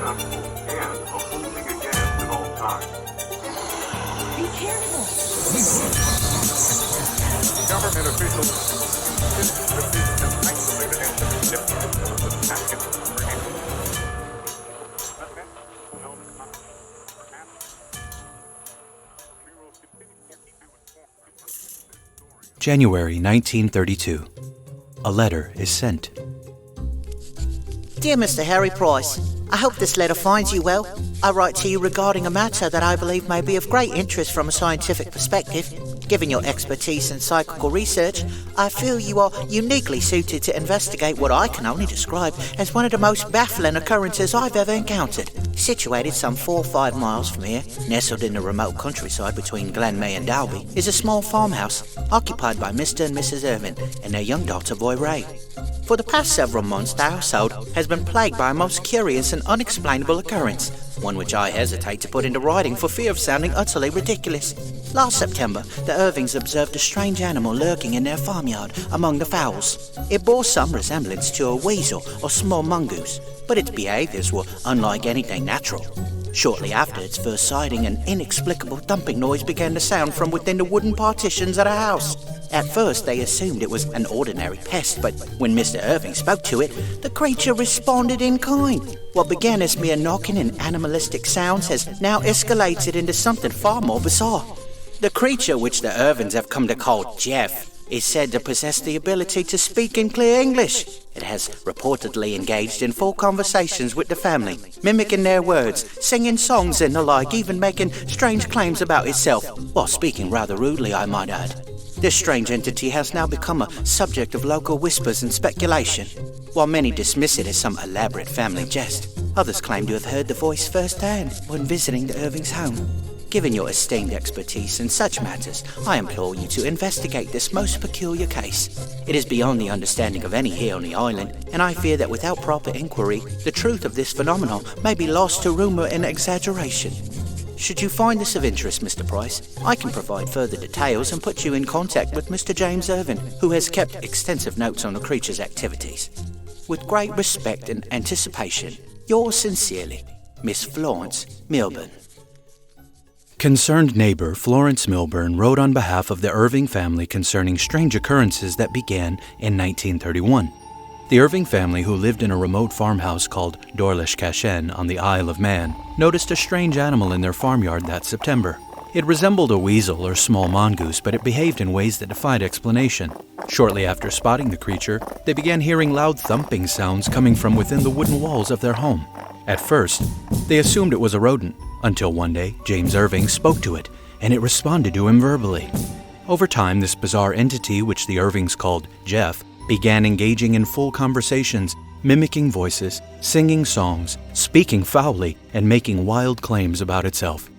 successful and a holding again at all times. Be careful. Government officials insist that this is isolated incident of the packet January 1932. A letter is sent. Dear Mr. Harry Price, I hope this letter finds you well. I write to you regarding a matter that I believe may be of great interest from a scientific perspective. Given your expertise in psychical research, I feel you are uniquely suited to investigate what I can only describe as one of the most baffling occurrences I've ever encountered. Situated some 4 or 5 miles from here, nestled in the remote countryside between Glenmay and Dalby, is a small farmhouse occupied by Mr. and Mrs. Irving and their young daughter boy Ray. For the past several months, the household has been plagued by a most curious and unexplainable occurrence, one which I hesitate to put into writing for fear of sounding utterly ridiculous. Last September, the Irvings observed a strange animal lurking in their farmyard among the fowls. It bore some resemblance to a weasel or small mongoose, but its behaviours were unlike anything natural. Shortly after its first sighting, an inexplicable thumping noise began to sound from within the wooden partitions of the house. At first, they assumed it was an ordinary pest, but when Mr. Irving spoke to it, the creature responded in kind. What began as mere knocking and animalistic sounds has now escalated into something far more bizarre. The creature, which the Irvings have come to call Jeff, is said to possess the ability to speak in clear English. It has reportedly engaged in full conversations with the family, mimicking their words, singing songs and the like, even making strange claims about itself, while speaking rather rudely, I might add. This strange entity has now become a subject of local whispers and speculation. While many dismiss it as some elaborate family jest, others claim to have heard the voice firsthand when visiting the Irvings' home. Given your esteemed expertise in such matters, I implore you to investigate this most peculiar case. It is beyond the understanding of any here on the island, and I fear that without proper inquiry, the truth of this phenomenon may be lost to rumour and exaggeration. Should you find this of interest, Mr. Price, I can provide further details and put you in contact with Mr. James Irving, who has kept extensive notes on the creature's activities. With great respect and anticipation, yours sincerely, Miss Florence Milburn. Concerned neighbor Florence Milburn wrote on behalf of the Irving family concerning strange occurrences that began in 1931. The Irving family, who lived in a remote farmhouse called Dorlish Cashen on the Isle of Man, noticed a strange animal in their farmyard that September. It resembled a weasel or small mongoose, but it behaved in ways that defied explanation. Shortly after spotting the creature, they began hearing loud thumping sounds coming from within the wooden walls of their home. At first, they assumed it was a rodent, until one day James Irving spoke to it, and it responded to him verbally. Over time, this bizarre entity, which the Irvings called Jeff, began engaging in full conversations, mimicking voices, singing songs, speaking foully, and making wild claims about itself.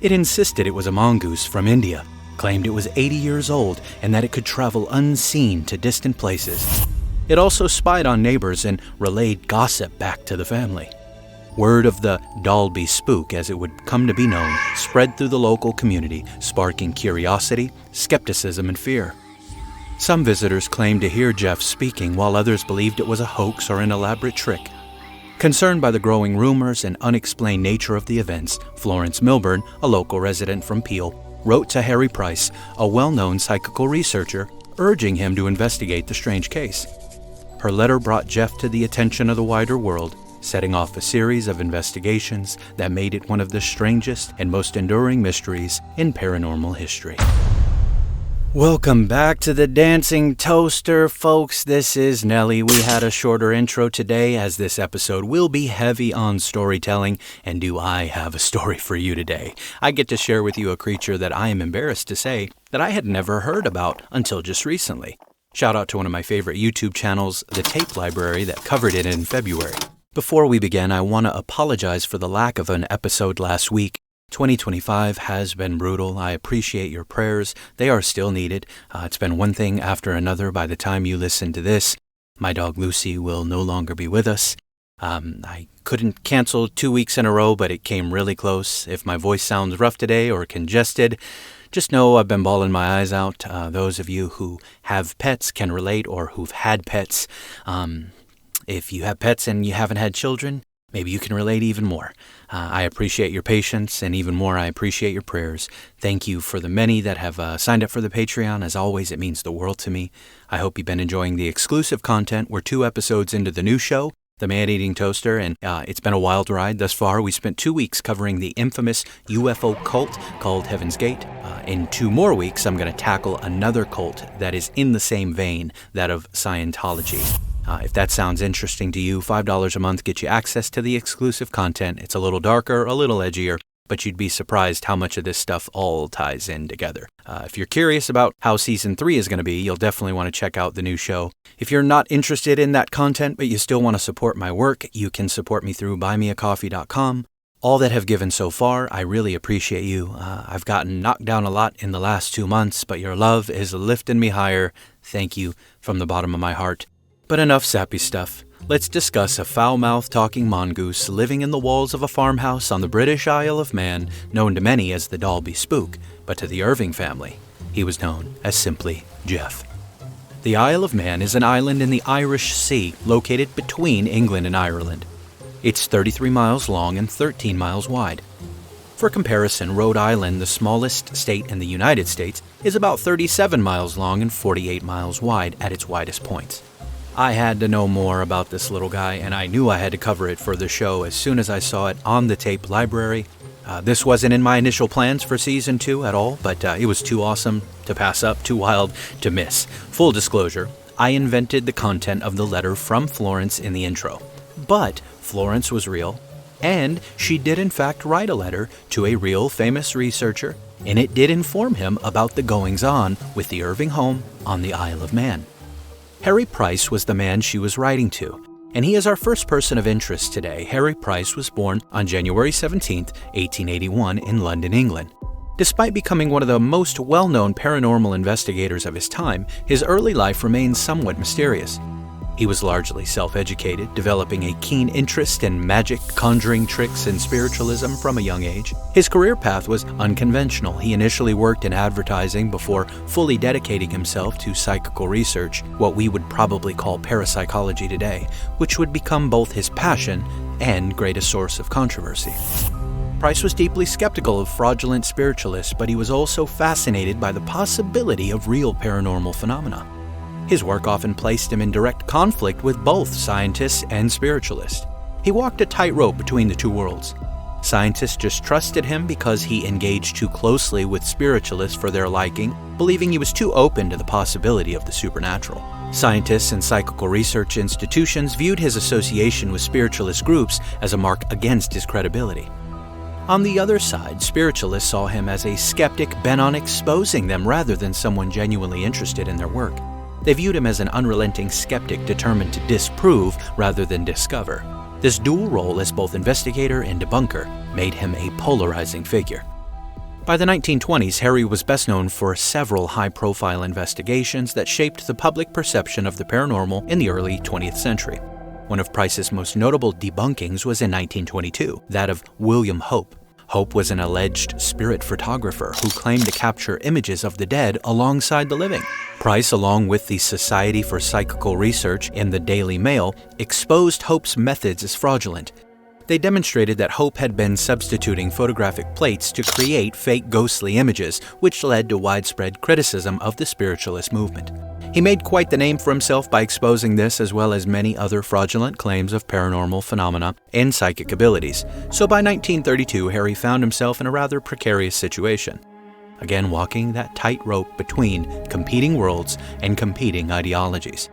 It insisted it was a mongoose from India, claimed it was 80 years old, and that it could travel unseen to distant places. It also spied on neighbors and relayed gossip back to the family. Word of the Dalby Spook, as it would come to be known, spread through the local community, sparking curiosity, skepticism, and fear. Some visitors claimed to hear Jeff speaking, while others believed it was a hoax or an elaborate trick. Concerned by the growing rumors and unexplained nature of the events, Florence Milburn, a local resident from Peel, wrote to Harry Price, a well-known psychical researcher, urging him to investigate the strange case. Her letter brought Jeff to the attention of the wider world, setting off a series of investigations that made it one of the strangest and most enduring mysteries in paranormal history. Welcome back to the Dancing Toaster, folks. This is Nelly. We had a shorter intro today, as this episode will be heavy on storytelling, and do I have a story for you today? I get to share with you a creature that I am embarrassed to say that I had never heard about until just recently. Shout out to one of my favorite YouTube channels, The Tape Library, that covered it in February. Before we begin, I want to apologize for the lack of an episode last week. 2025 has been brutal. I appreciate your prayers. They are still needed. It's been one thing after another by the time you listen to this. My dog Lucy will no longer be with us. I couldn't cancel 2 weeks in a row, but it came really close. If my voice sounds rough today or congested, just know I've been bawling my eyes out. Those of you who have pets can relate, or who've had pets. If you have pets and you haven't had children, maybe you can relate even more. I appreciate your patience, and even more, I appreciate your prayers. Thank you for the many that have signed up for the Patreon. As always, it means the world to me. I hope you've been enjoying the exclusive content. We're 2 episodes into the new show, The Man-Eating Toaster, and it's been a wild ride thus far. We spent 2 weeks covering the infamous UFO cult called Heaven's Gate. In 2 more weeks, I'm going to tackle another cult that is in the same vein, that of Scientology. If that sounds interesting to you, $5 a month gets you access to the exclusive content. It's a little darker, a little edgier, but you'd be surprised how much of this stuff all ties in together. If you're curious about how Season 3 is going to be, you'll definitely want to check out the new show. If you're not interested in that content, but you still want to support my work, you can support me through buymeacoffee.com. All that have given so far, I really appreciate you. I've gotten knocked down a lot in the last 2 months, but your love is lifting me higher. Thank you from the bottom of my heart. But enough sappy stuff. Let's discuss a foul-mouthed talking mongoose living in the walls of a farmhouse on the British Isle of Man, known to many as the Dalby Spook, but to the Irving family, he was known as simply Jeff. The Isle of Man is an island in the Irish Sea, located between England and Ireland. It's 33 miles long and 13 miles wide. For comparison, Rhode Island, the smallest state in the United States, is about 37 miles long and 48 miles wide at its widest points. I had to know more about this little guy, and I knew I had to cover it for the show as soon as I saw it on the tape library. This wasn't in my initial plans for Season 2 at all, but it was too awesome to pass up, too wild to miss. Full disclosure, I invented the content of the letter from Florence in the intro. But Florence was real, and she did in fact write a letter to a real famous researcher, and it did inform him about the goings-on with the Irving home on the Isle of Man. Harry Price was the man she was writing to, and he is our first person of interest today. Harry Price was born on January 17, 1881 in London, England. Despite becoming one of the most well-known paranormal investigators of his time, his early life remains somewhat mysterious. He was largely self-educated, developing a keen interest in magic, conjuring tricks, and spiritualism from a young age. His career path was unconventional. He initially worked in advertising before fully dedicating himself to psychical research, what we would probably call parapsychology today, which would become both his passion and greatest source of controversy. Price was deeply skeptical of fraudulent spiritualists, but he was also fascinated by the possibility of real paranormal phenomena. His work often placed him in direct conflict with both scientists and spiritualists. He walked a tightrope between the two worlds. Scientists just trusted him because he engaged too closely with spiritualists for their liking, believing he was too open to the possibility of the supernatural. Scientists and psychical research institutions viewed his association with spiritualist groups as a mark against his credibility. On the other side, spiritualists saw him as a skeptic bent on exposing them rather than someone genuinely interested in their work. They viewed him as an unrelenting skeptic determined to disprove rather than discover. This dual role as both investigator and debunker made him a polarizing figure. By the 1920s, Harry was best known for several high-profile investigations that shaped the public perception of the paranormal in the early 20th century. One of Price's most notable debunkings was in 1922, that of William Hope. Hope was an alleged spirit photographer who claimed to capture images of the dead alongside the living. Price, along with the Society for Psychical Research and the Daily Mail, exposed Hope's methods as fraudulent. They demonstrated that Hope had been substituting photographic plates to create fake ghostly images, which led to widespread criticism of the spiritualist movement. He made quite the name for himself by exposing this as well as many other fraudulent claims of paranormal phenomena and psychic abilities. So by 1932, Harry found himself in a rather precarious situation. Again, walking that tightrope between competing worlds and competing ideologies.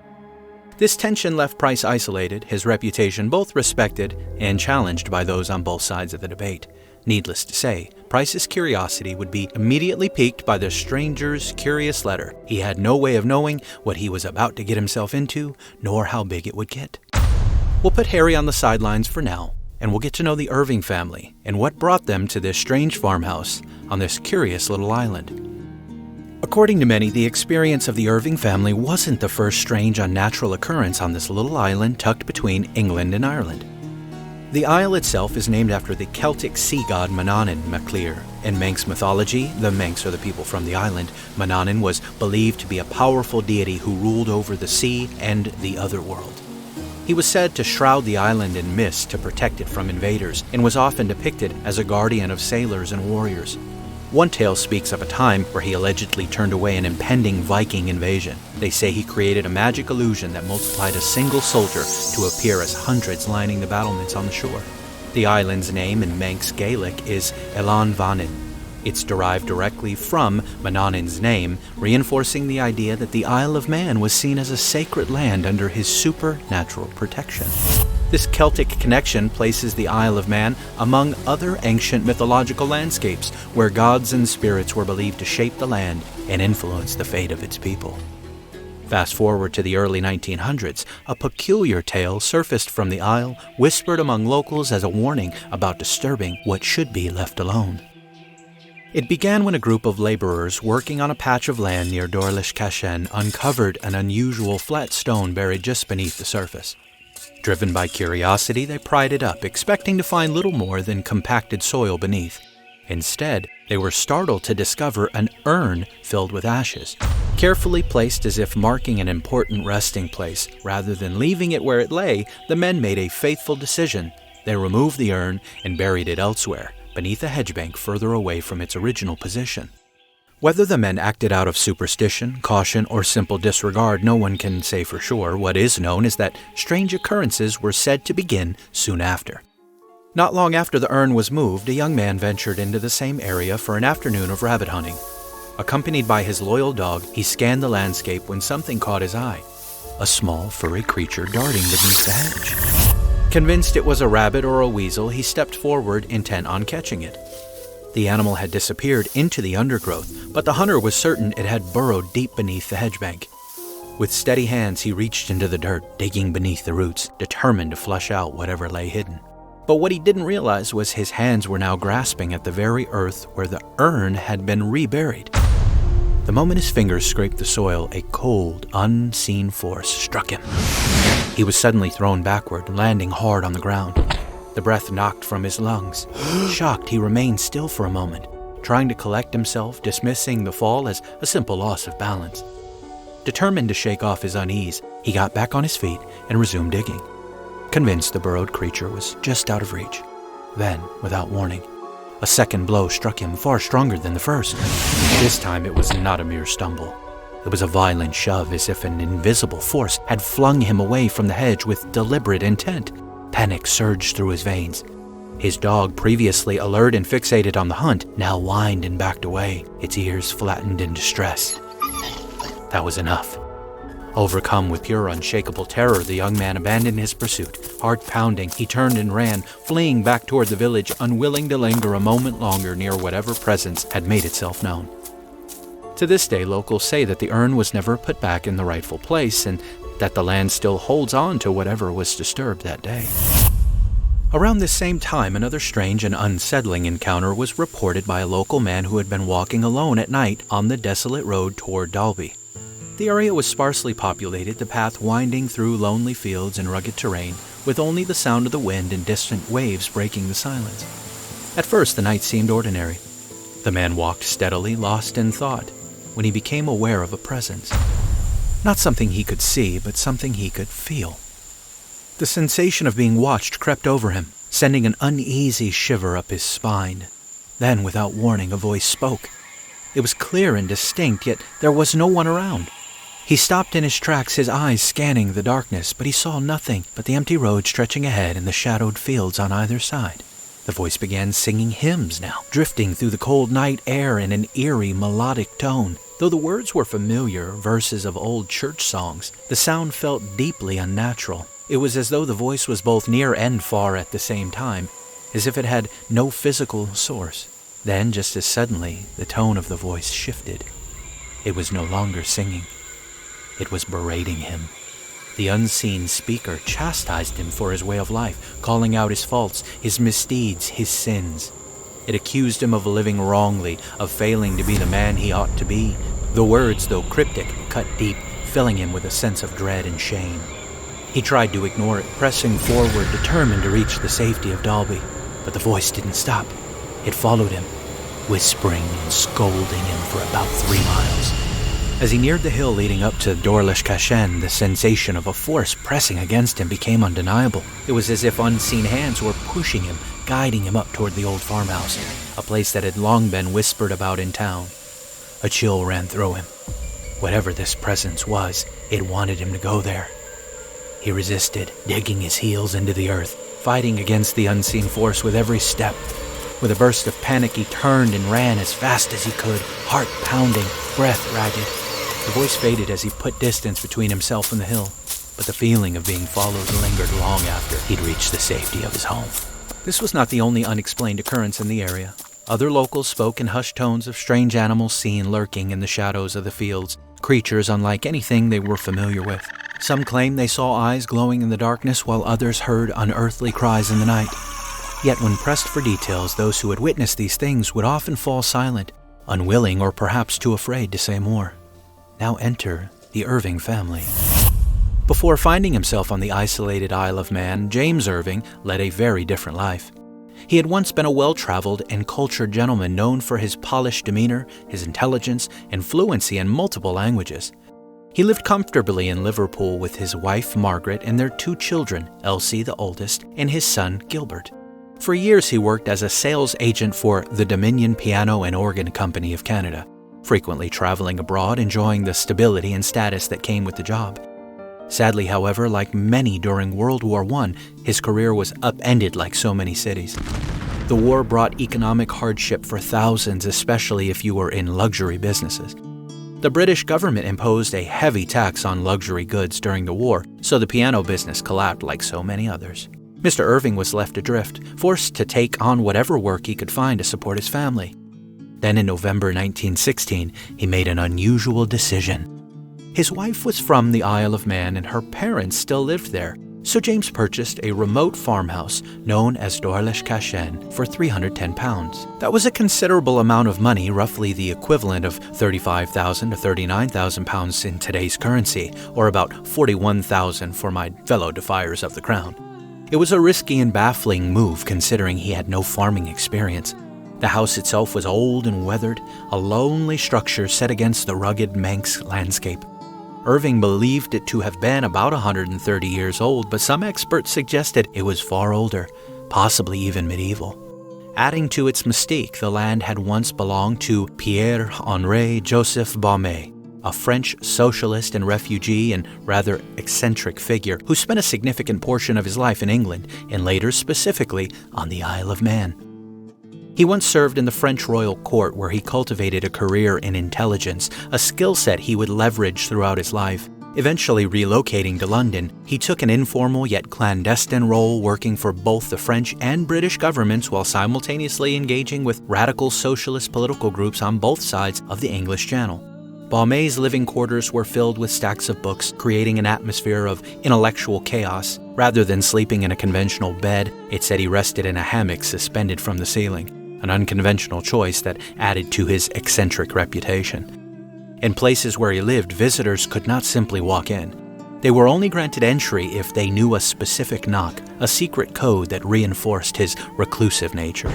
This tension left Price isolated, his reputation both respected and challenged by those on both sides of the debate. Needless to say, Price's curiosity would be immediately piqued by the stranger's curious letter. He had no way of knowing what he was about to get himself into, nor how big it would get. We'll put Harry on the sidelines for now, and we'll get to know the Irving family and what brought them to this strange farmhouse on this curious little island. According to many, the experience of the Irving family wasn't the first strange unnatural occurrence on this little island tucked between England and Ireland. The isle itself is named after the Celtic sea god Manannan MacLear. In Manx mythology, the Manx are the people from the island. Manannan was believed to be a powerful deity who ruled over the sea and the other world. He was said to shroud the island in mist to protect it from invaders, and was often depicted as a guardian of sailors and warriors. One tale speaks of a time where he allegedly turned away an impending Viking invasion. They say he created a magic illusion that multiplied a single soldier to appear as hundreds lining the battlements on the shore. The island's name in Manx Gaelic is Elan Vannin. It's derived directly from Manannan's name, reinforcing the idea that the Isle of Man was seen as a sacred land under his supernatural protection. This Celtic connection places the Isle of Man among other ancient mythological landscapes where gods and spirits were believed to shape the land and influence the fate of its people. Fast forward to the early 1900s, a peculiar tale surfaced from the Isle, whispered among locals as a warning about disturbing what should be left alone. It began when a group of laborers working on a patch of land near Dorlish Cashen uncovered an unusual flat stone buried just beneath the surface. Driven by curiosity, they pried it up, expecting to find little more than compacted soil beneath. Instead, they were startled to discover an urn filled with ashes, carefully placed as if marking an important resting place. Rather than leaving it where it lay, the men made a faithful decision. They removed the urn and buried it elsewhere, beneath a hedge bank further away from its original position. Whether the men acted out of superstition, caution, or simple disregard, no one can say for sure. What is known is that strange occurrences were said to begin soon after. Not long after the urn was moved, a young man ventured into the same area for an afternoon of rabbit hunting. Accompanied by his loyal dog, he scanned the landscape when something caught his eye. A small, furry creature darting beneath the hedge. Convinced it was a rabbit or a weasel, he stepped forward, intent on catching it. The animal had disappeared into the undergrowth, but the hunter was certain it had burrowed deep beneath the hedge bank. With steady hands, he reached into the dirt, digging beneath the roots, determined to flush out whatever lay hidden. But what he didn't realize was his hands were now grasping at the very earth where the urn had been reburied. The moment his fingers scraped the soil, a cold, unseen force struck him. He was suddenly thrown backward, landing hard on the ground. The breath knocked from his lungs. Shocked, he remained still for a moment, trying to collect himself, dismissing the fall as a simple loss of balance. Determined to shake off his unease, he got back on his feet and resumed digging, convinced the burrowed creature was just out of reach. Then, without warning, a second blow struck him, far stronger than the first. This time it was not a mere stumble. It was a violent shove, as if an invisible force had flung him away from the hedge with deliberate intent. Panic surged through his veins. His dog, previously alert and fixated on the hunt, now whined and backed away, its ears flattened in distress. That was enough. Overcome with pure unshakable terror, the young man abandoned his pursuit. Heart pounding, he turned and ran, fleeing back toward the village, unwilling to linger a moment longer near whatever presence had made itself known. To this day, locals say that the urn was never put back in the rightful place and that the land still holds on to whatever was disturbed that day. Around this same time, another strange and unsettling encounter was reported by a local man who had been walking alone at night on the desolate road toward Dalby. The area was sparsely populated, the path winding through lonely fields and rugged terrain, with only the sound of the wind and distant waves breaking the silence. At first, the night seemed ordinary. The man walked steadily, lost in thought, when he became aware of a presence. Not something he could see, but something he could feel. The sensation of being watched crept over him, sending an uneasy shiver up his spine. Then, without warning, a voice spoke. It was clear and distinct, yet there was no one around. He stopped in his tracks, his eyes scanning the darkness, but he saw nothing but the empty road stretching ahead and the shadowed fields on either side. The voice began singing hymns now, drifting through the cold night air in an eerie, melodic tone. Though the words were familiar, verses of old church songs, the sound felt deeply unnatural. It was as though the voice was both near and far at the same time, as if it had no physical source. Then, just as suddenly, the tone of the voice shifted. It was no longer singing. It was berating him. The unseen speaker chastised him for his way of life, calling out his faults, his misdeeds, his sins. It accused him of living wrongly, of failing to be the man he ought to be. The words, though cryptic, cut deep, filling him with a sense of dread and shame. He tried to ignore it, pressing forward, determined to reach the safety of Dalby. But the voice didn't stop. It followed him, whispering and scolding him for about 3 miles. As he neared the hill leading up to Dorlish Kashen, the sensation of a force pressing against him became undeniable. It was as if unseen hands were pushing him, guiding him up toward the old farmhouse, a place that had long been whispered about in town. A chill ran through him. Whatever this presence was, it wanted him to go there. He resisted, digging his heels into the earth, fighting against the unseen force with every step. With a burst of panic, he turned and ran as fast as he could, heart pounding, breath ragged. The voice faded as he put distance between himself and the hill, but the feeling of being followed lingered long after he'd reached the safety of his home. This was not the only unexplained occurrence in the area. Other locals spoke in hushed tones of strange animals seen lurking in the shadows of the fields, creatures unlike anything they were familiar with. Some claimed they saw eyes glowing in the darkness, while others heard unearthly cries in the night. Yet when pressed for details, those who had witnessed these things would often fall silent, unwilling or perhaps too afraid to say more. Now enter the Irving family. Before finding himself on the isolated Isle of Man, James Irving led a very different life. He had once been a well-traveled and cultured gentleman known for his polished demeanor, his intelligence, and fluency in multiple languages. He lived comfortably in Liverpool with his wife Margaret and their 2 children, Elsie the oldest, and his son Gilbert. For years he worked as a sales agent for the Dominion Piano and Organ Company of Canada, frequently traveling abroad, enjoying the stability and status that came with the job. Sadly, however, like many during World War I, his career was upended like so many cities. The war brought economic hardship for thousands, especially if you were in luxury businesses. The British government imposed a heavy tax on luxury goods during the war, so the piano business collapsed like so many others. Mr. Irving was left adrift, forced to take on whatever work he could find to support his family. Then in November 1916, he made an unusual decision. His wife was from the Isle of Man and her parents still lived there, so James purchased a remote farmhouse known as Dorlish Kashen for £310. That was a considerable amount of money, roughly the equivalent of £35,000 to £39,000 in today's currency, or about $41,000 for my fellow defiers of the crown. It was a risky and baffling move considering he had no farming experience. The house itself was old and weathered, a lonely structure set against the rugged Manx landscape. Irving believed it to have been about 130 years old, but some experts suggested it was far older, possibly even medieval. Adding to its mystique, the land had once belonged to Pierre-Henri Joseph Baume, a French socialist and refugee and rather eccentric figure who spent a significant portion of his life in England and later specifically on the Isle of Man. He once served in the French royal court where he cultivated a career in intelligence, a skill set he would leverage throughout his life. Eventually relocating to London, he took an informal yet clandestine role working for both the French and British governments while simultaneously engaging with radical socialist political groups on both sides of the English Channel. Baume's living quarters were filled with stacks of books, creating an atmosphere of intellectual chaos. Rather than sleeping in a conventional bed, it said he rested in a hammock suspended from the ceiling, an unconventional choice that added to his eccentric reputation. In places where he lived, visitors could not simply walk in. They were only granted entry if they knew a specific knock, a secret code that reinforced his reclusive nature.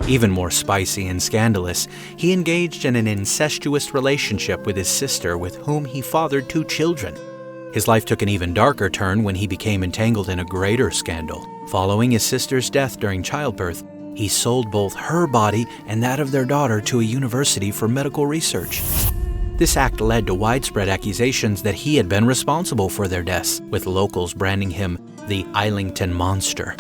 Even more spicy and scandalous, he engaged in an incestuous relationship with his sister with whom he fathered 2 children. His life took an even darker turn when he became entangled in a greater scandal. Following his sister's death during childbirth, he sold both her body and that of their daughter to a university for medical research. This act led to widespread accusations that he had been responsible for their deaths, with locals branding him the Islington Monster.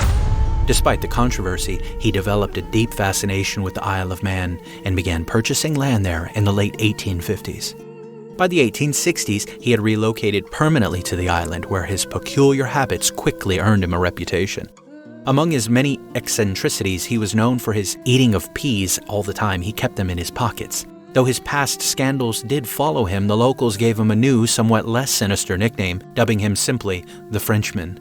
Despite the controversy, he developed a deep fascination with the Isle of Man and began purchasing land there in the late 1850s. By the 1860s, he had relocated permanently to the island, where his peculiar habits quickly earned him a reputation. Among his many eccentricities, he was known for his eating of peas all the time. He kept them in his pockets. Though his past scandals did follow him, the locals gave him a new, somewhat less sinister nickname, dubbing him simply the Frenchman.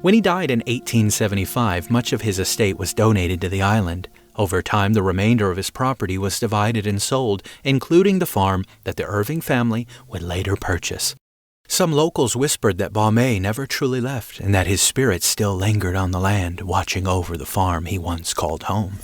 When he died in 1875, much of his estate was donated to the island. Over time, the remainder of his property was divided and sold, including the farm that the Irving family would later purchase. Some locals whispered that Baume never truly left and that his spirit still lingered on the land, watching over the farm he once called home.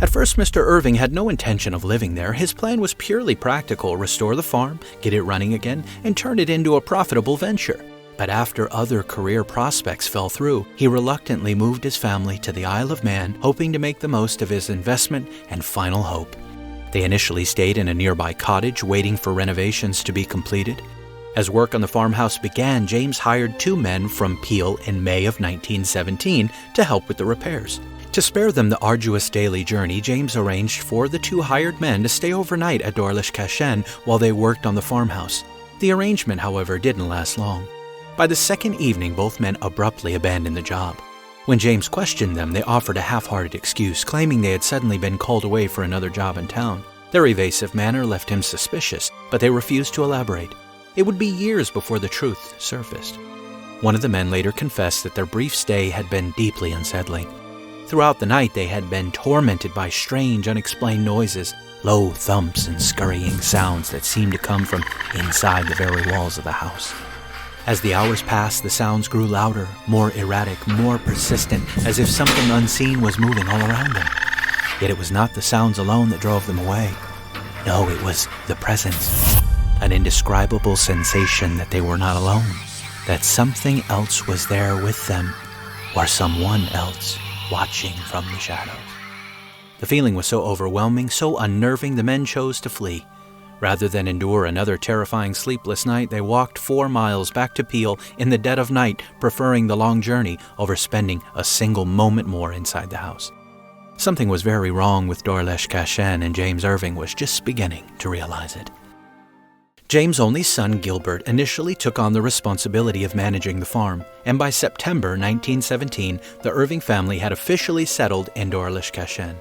At first, Mr. Irving had no intention of living there. His plan was purely practical: restore the farm, get it running again, and turn it into a profitable venture. But after other career prospects fell through, he reluctantly moved his family to the Isle of Man, hoping to make the most of his investment and final hope. They initially stayed in a nearby cottage, waiting for renovations to be completed. As work on the farmhouse began, James hired 2 men from Peel in May of 1917 to help with the repairs. To spare them the arduous daily journey, James arranged for the 2 hired men to stay overnight at Dorlish Cashen while they worked on the farmhouse. The arrangement, however, didn't last long. By the second evening, both men abruptly abandoned the job. When James questioned them, they offered a half-hearted excuse, claiming they had suddenly been called away for another job in town. Their evasive manner left him suspicious, but they refused to elaborate. It would be years before the truth surfaced. One of the men later confessed that their brief stay had been deeply unsettling. Throughout the night, they had been tormented by strange, unexplained noises, low thumps and scurrying sounds that seemed to come from inside the very walls of the house. As the hours passed, the sounds grew louder, more erratic, more persistent, as if something unseen was moving all around them. Yet it was not the sounds alone that drove them away. No, it was the presence. An indescribable sensation that they were not alone, that something else was there with them, or someone else watching from the shadows. The feeling was so overwhelming, so unnerving, the men chose to flee. Rather than endure another terrifying sleepless night, they walked 4 miles back to Peel in the dead of night, preferring the long journey over spending a single moment more inside the house. Something was very wrong with Dorlish Cashen, and James Irving was just beginning to realize it. James' only son, Gilbert, initially took on the responsibility of managing the farm, and by September 1917, the Irving family had officially settled in Dorlish Cashen.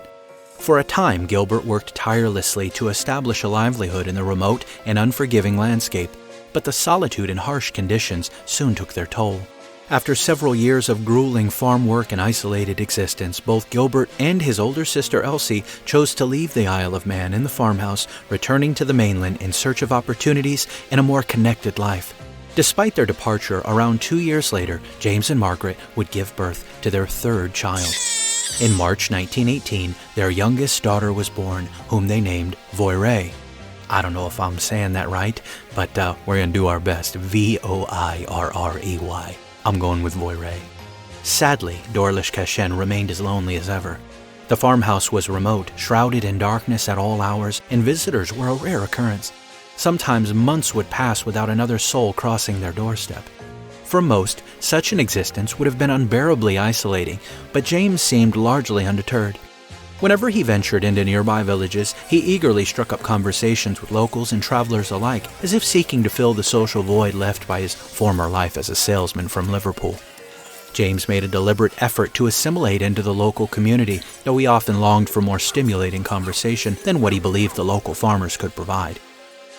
For a time, Gilbert worked tirelessly to establish a livelihood in the remote and unforgiving landscape, but the solitude and harsh conditions soon took their toll. After several years of grueling farm work and isolated existence, both Gilbert and his older sister Elsie chose to leave the Isle of Man and the farmhouse, returning to the mainland in search of opportunities and a more connected life. Despite their departure, around 2 years later, James and Margaret would give birth to their 3rd child. In March 1918, their youngest daughter was born, whom they named Voirrey. I don't know if I'm saying that right, but we're going to do our best. Voirrey. I'm going with Voirrey. Sadly, Dorlish Cashen remained as lonely as ever. The farmhouse was remote, shrouded in darkness at all hours, and visitors were a rare occurrence. Sometimes months would pass without another soul crossing their doorstep. For most, such an existence would have been unbearably isolating, but James seemed largely undeterred. Whenever he ventured into nearby villages, he eagerly struck up conversations with locals and travelers alike, as if seeking to fill the social void left by his former life as a salesman from Liverpool. James made a deliberate effort to assimilate into the local community, though he often longed for more stimulating conversation than what he believed the local farmers could provide.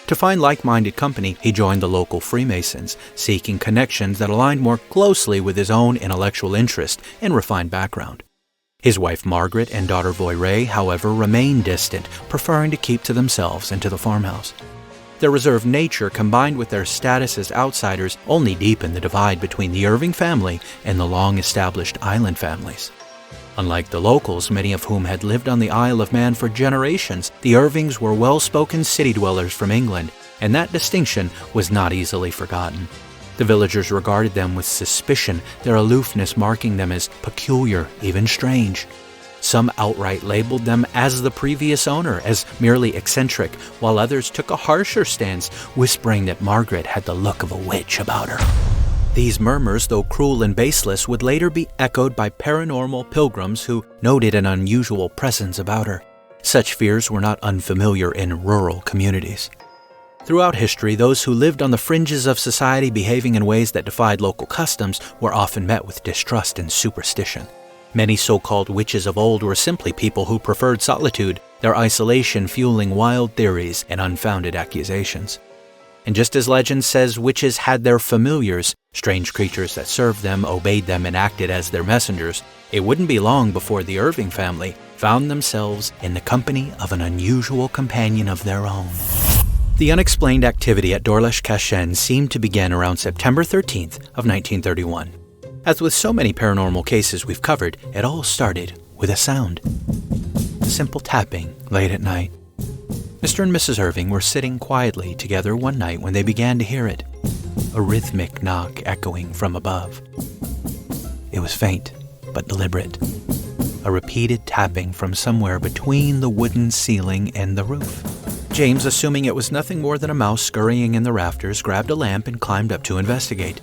To find like-minded company, he joined the local Freemasons, seeking connections that aligned more closely with his own intellectual interest and refined background. His wife Margaret and daughter Voirrey, however, remained distant, preferring to keep to themselves and to the farmhouse. Their reserved nature, combined with their status as outsiders, only deepened the divide between the Irving family and the long-established island families. Unlike the locals, many of whom had lived on the Isle of Man for generations, the Irvings were well-spoken city dwellers from England, and that distinction was not easily forgotten. The villagers regarded them with suspicion, their aloofness marking them as peculiar, even strange. Some outright labeled them as the previous owner, as merely eccentric, while others took a harsher stance, whispering that Margaret had the look of a witch about her. These murmurs, though cruel and baseless, would later be echoed by paranormal pilgrims who noted an unusual presence about her. Such fears were not unfamiliar in rural communities. Throughout history, those who lived on the fringes of society, behaving in ways that defied local customs, were often met with distrust and superstition. Many so-called witches of old were simply people who preferred solitude, their isolation fueling wild theories and unfounded accusations. And just as legend says witches had their familiars, strange creatures that served them, obeyed them, and acted as their messengers, it wouldn't be long before the Irving family found themselves in the company of an unusual companion of their own. The unexplained activity at Dorlish Cashen seemed to begin around September 13th of 1931. As with so many paranormal cases we've covered, it all started with a sound. simple tapping late at night. Mr. and Mrs. Irving were sitting quietly together one night when they began to hear it, a rhythmic knock echoing from above. It was faint, but deliberate, a repeated tapping from somewhere between the wooden ceiling and the roof. James, assuming it was nothing more than a mouse scurrying in the rafters, grabbed a lamp and climbed up to investigate.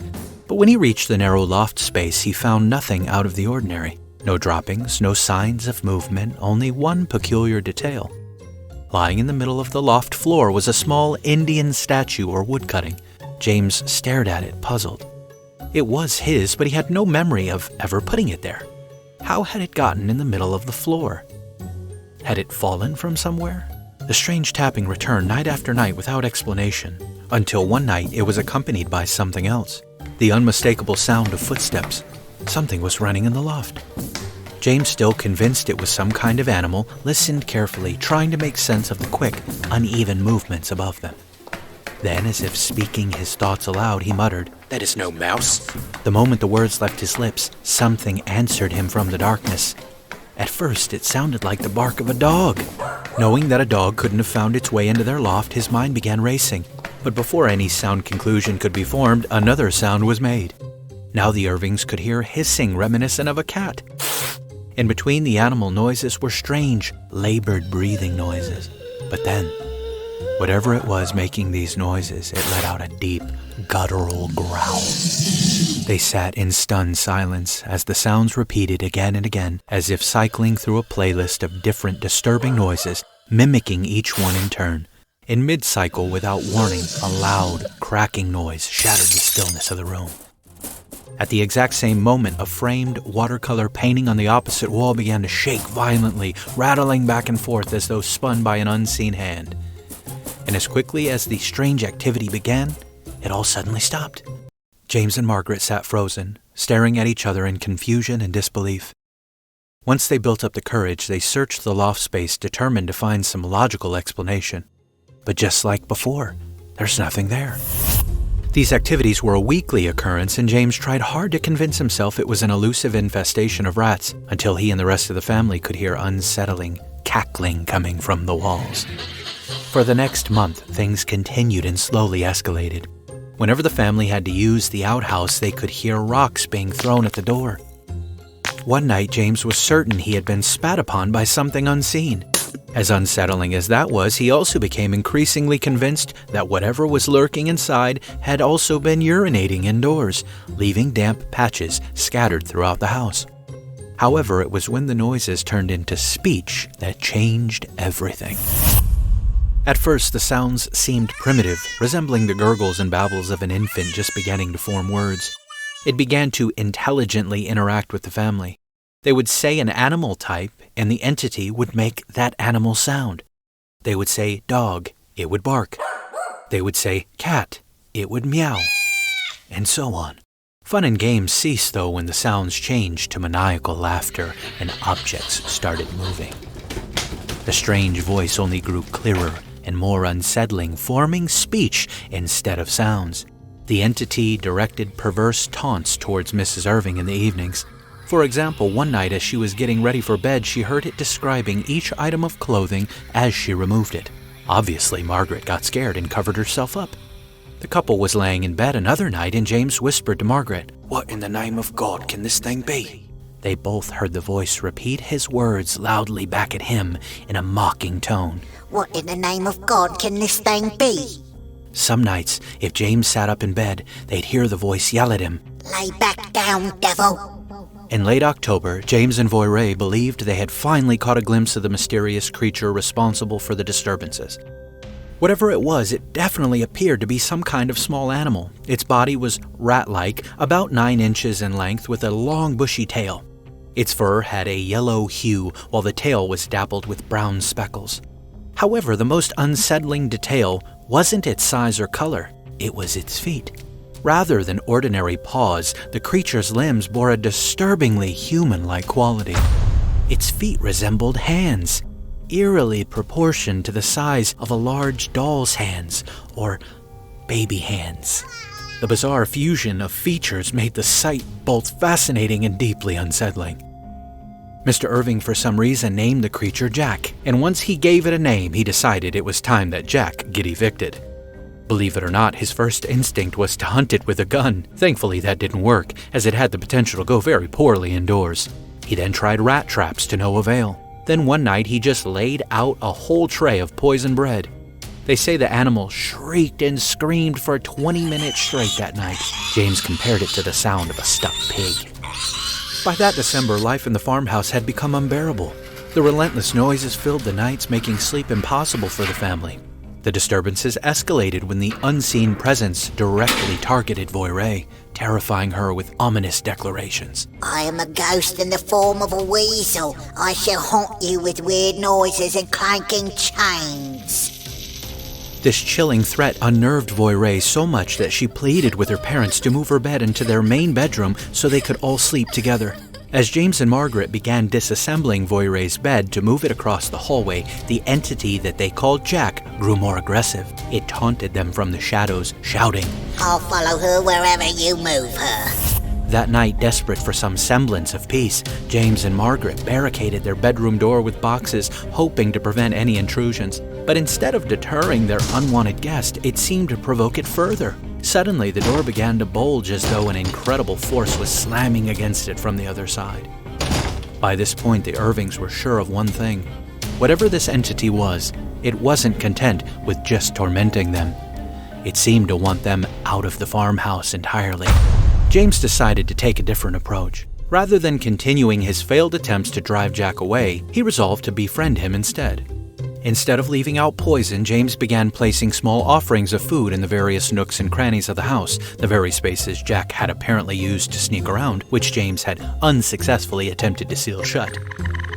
But when he reached the narrow loft space, he found nothing out of the ordinary. No droppings, no signs of movement, only one peculiar detail. Lying in the middle of the loft floor was a small Indian statue or woodcutting. James stared at it, puzzled. It was his, but he had no memory of ever putting it there. How had it gotten in the middle of the floor? Had it fallen from somewhere? The strange tapping returned night after night without explanation, until one night it was accompanied by something else. The unmistakable sound of footsteps. Something was running in the loft. James, still convinced it was some kind of animal, listened carefully, trying to make sense of the quick, uneven movements above them. Then, as if speaking his thoughts aloud, he muttered, "That is no mouse." The moment the words left his lips, something answered him from the darkness. At first, it sounded like the bark of a dog. Knowing that a dog couldn't have found its way into their loft, his mind began racing. But before any sound conclusion could be formed, another sound was made. Now the Irvings could hear hissing reminiscent of a cat. In between the animal noises were strange, labored breathing noises. But then, whatever it was making these noises, it let out a deep, guttural growl. They sat in stunned silence as the sounds repeated again and again, as if cycling through a playlist of different disturbing noises, mimicking each one in turn. In mid-cycle, without warning, a loud, cracking noise shattered the stillness of the room. At the exact same moment, a framed watercolor painting on the opposite wall began to shake violently, rattling back and forth as though spun by an unseen hand. And as quickly as the strange activity began, it all suddenly stopped. James and Margaret sat frozen, staring at each other in confusion and disbelief. Once they built up the courage, they searched the loft space, determined to find some logical explanation. But just like before, there's nothing there. These activities were a weekly occurrence, and James tried hard to convince himself it was an elusive infestation of rats, until he and the rest of the family could hear unsettling cackling coming from the walls. For the next month, things continued and slowly escalated. Whenever the family had to use the outhouse, they could hear rocks being thrown at the door. One night, James was certain he had been spat upon by something unseen. As unsettling as that was, he also became increasingly convinced that whatever was lurking inside had also been urinating indoors, leaving damp patches scattered throughout the house. However, it was when the noises turned into speech that changed everything. At first, the sounds seemed primitive, resembling the gurgles and babbles of an infant just beginning to form words. It began to intelligently interact with the family. They would say an animal type, and the entity would make that animal sound. They would say dog, it would bark. They would say cat, it would meow, and so on. Fun and games ceased, though, when the sounds changed to maniacal laughter and objects started moving. The strange voice only grew clearer and more unsettling, forming speech instead of sounds. The entity directed perverse taunts towards Mrs. Irving in the evenings. For example, one night as she was getting ready for bed, she heard it describing each item of clothing as she removed it. Obviously, Margaret got scared and covered herself up. The couple was laying in bed another night, and James whispered to Margaret, "What in the name of God can this thing be?" They both heard the voice repeat his words loudly back at him in a mocking tone. "What in the name of God can this thing be?" Some nights, if James sat up in bed, they'd hear the voice yell at him, "Lay back down, devil." In late October, James and Voirrey believed they had finally caught a glimpse of the mysterious creature responsible for the disturbances. Whatever it was, it definitely appeared to be some kind of small animal. Its body was rat-like, about 9 inches in length, with a long bushy tail. Its fur had a yellow hue, while the tail was dappled with brown speckles. However, the most unsettling detail wasn't its size or color, it was its feet. Rather than ordinary paws, the creature's limbs bore a disturbingly human-like quality. Its feet resembled hands, eerily proportioned to the size of a large doll's hands or baby hands. The bizarre fusion of features made the sight both fascinating and deeply unsettling. Mr. Irving, for some reason, named the creature Jack, and once he gave it a name, he decided it was time that Jack get evicted. Believe it or not, his first instinct was to hunt it with a gun. Thankfully, that didn't work, as it had the potential to go very poorly indoors. He then tried rat traps to no avail. Then one night, he just laid out a whole tray of poisoned bread. They say the animal shrieked and screamed for 20 minutes straight that night. James compared it to the sound of a stuck pig. By that December, life in the farmhouse had become unbearable. The relentless noises filled the nights, making sleep impossible for the family. The disturbances escalated when the unseen presence directly targeted Voirrey, terrifying her with ominous declarations. I am a ghost in the form of a weasel. I shall haunt you with weird noises and clanking chains. This chilling threat unnerved Voirrey so much that she pleaded with her parents to move her bed into their main bedroom so they could all sleep together. As James and Margaret began disassembling Voirrey's bed to move it across the hallway, the entity that they called Jack grew more aggressive. It taunted them from the shadows, shouting, I'll follow her wherever you move her. That night, desperate for some semblance of peace, James and Margaret barricaded their bedroom door with boxes, hoping to prevent any intrusions. But instead of deterring their unwanted guest, it seemed to provoke it further. Suddenly, the door began to bulge as though an incredible force was slamming against it from the other side. By this point, the Irvings were sure of one thing. Whatever this entity was, it wasn't content with just tormenting them. It seemed to want them out of the farmhouse entirely. James decided to take a different approach. Rather than continuing his failed attempts to drive Jack away, he resolved to befriend him instead. Instead of leaving out poison, James began placing small offerings of food in the various nooks and crannies of the house, the very spaces Jack had apparently used to sneak around, which James had unsuccessfully attempted to seal shut.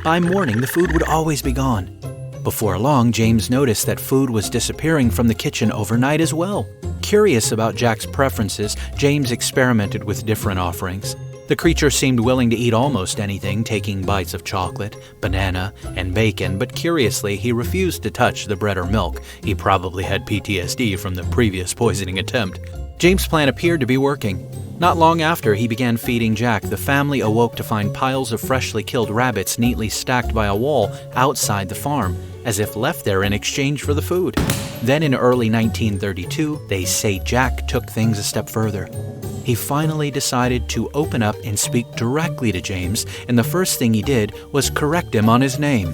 By morning, the food would always be gone. Before long, James noticed that food was disappearing from the kitchen overnight as well. Curious about Jack's preferences, James experimented with different offerings. The creature seemed willing to eat almost anything, taking bites of chocolate, banana, and bacon, but curiously, he refused to touch the bread or milk. He probably had PTSD from the previous poisoning attempt. James' plan appeared to be working. Not long after he began feeding Jack, the family awoke to find piles of freshly killed rabbits neatly stacked by a wall outside the farm, as if left there in exchange for the food. Then in early 1932, they say Jack took things a step further. He finally decided to open up and speak directly to James, and the first thing he did was correct him on his name.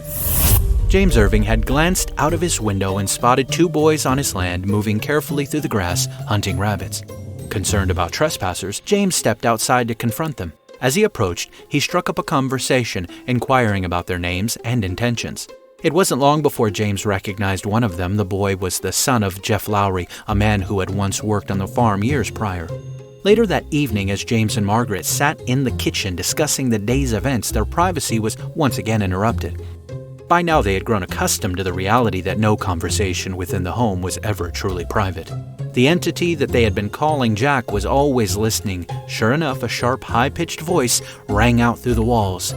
James Irving had glanced out of his window and spotted two boys on his land moving carefully through the grass, hunting rabbits. Concerned about trespassers, James stepped outside to confront them. As he approached, he struck up a conversation, inquiring about their names and intentions. It wasn't long before James recognized one of them. The boy was the son of Jeff Lowry, a man who had once worked on the farm years prior. Later that evening, as James and Margaret sat in the kitchen discussing the day's events, their privacy was once again interrupted. By now, they had grown accustomed to the reality that no conversation within the home was ever truly private. The entity that they had been calling Jack was always listening. Sure enough, a sharp, high-pitched voice rang out through the walls.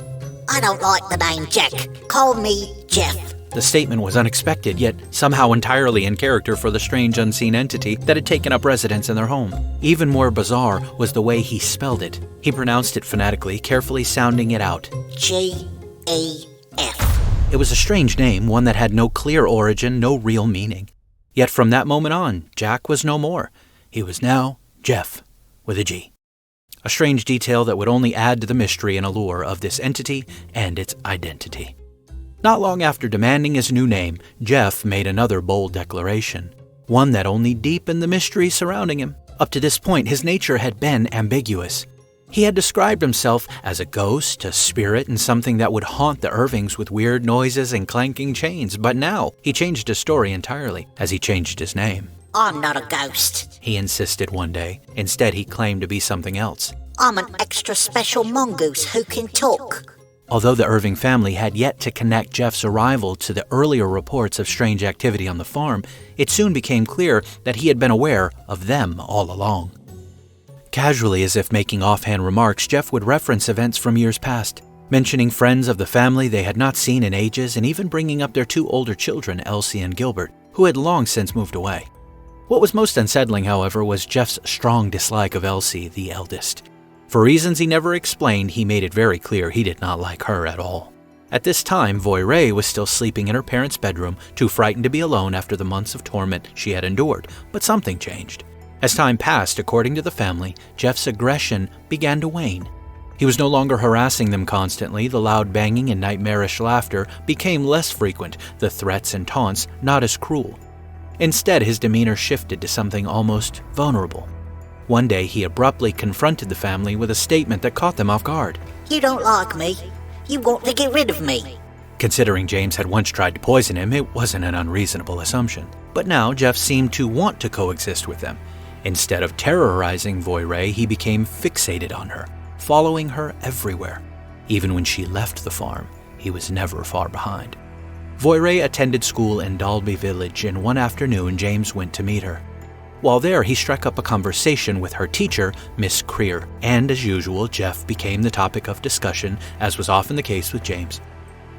I don't like the name Jack. Call me Jeff. The statement was unexpected, yet somehow entirely in character for the strange unseen entity that had taken up residence in their home. Even more bizarre was the way he spelled it. He pronounced it phonetically, carefully sounding it out. G-E-F. It was a strange name, one that had no clear origin, no real meaning. Yet from that moment on, Jack was no more. He was now Jeff, with a G. A strange detail that would only add to the mystery and allure of this entity and its identity. Not long after demanding his new name, Jeff made another bold declaration, one that only deepened the mystery surrounding him. Up to this point, his nature had been ambiguous. He had described himself as a ghost, a spirit, and something that would haunt the Irvings with weird noises and clanking chains, but now he changed his story entirely as he changed his name. I'm not a ghost. He insisted one day. Instead, he claimed to be something else. I'm an extra special mongoose who can talk. Although the Irving family had yet to connect Jeff's arrival to the earlier reports of strange activity on the farm, it soon became clear that he had been aware of them all along. Casually, as if making offhand remarks, Jeff would reference events from years past, mentioning friends of the family they had not seen in ages and even bringing up their two older children, Elsie and Gilbert, who had long since moved away. What was most unsettling, however, was Jeff's strong dislike of Elsie, the eldest. For reasons he never explained, he made it very clear he did not like her at all. At this time, Voirrey was still sleeping in her parents' bedroom, too frightened to be alone after the months of torment she had endured, but something changed. As time passed, according to the family, Jeff's aggression began to wane. He was no longer harassing them constantly, the loud banging and nightmarish laughter became less frequent, the threats and taunts not as cruel. Instead, his demeanor shifted to something almost vulnerable. One day, he abruptly confronted the family with a statement that caught them off guard. You don't like me. You want to get rid of me. Considering James had once tried to poison him, it wasn't an unreasonable assumption. But now, Jeff seemed to want to coexist with them. Instead of terrorizing Voirrey, he became fixated on her, following her everywhere. Even when she left the farm, he was never far behind. Voirrey attended school in Dalby village, and one afternoon James went to meet her. While there, he struck up a conversation with her teacher, Miss Creer, and as usual, Jeff became the topic of discussion, as was often the case with James.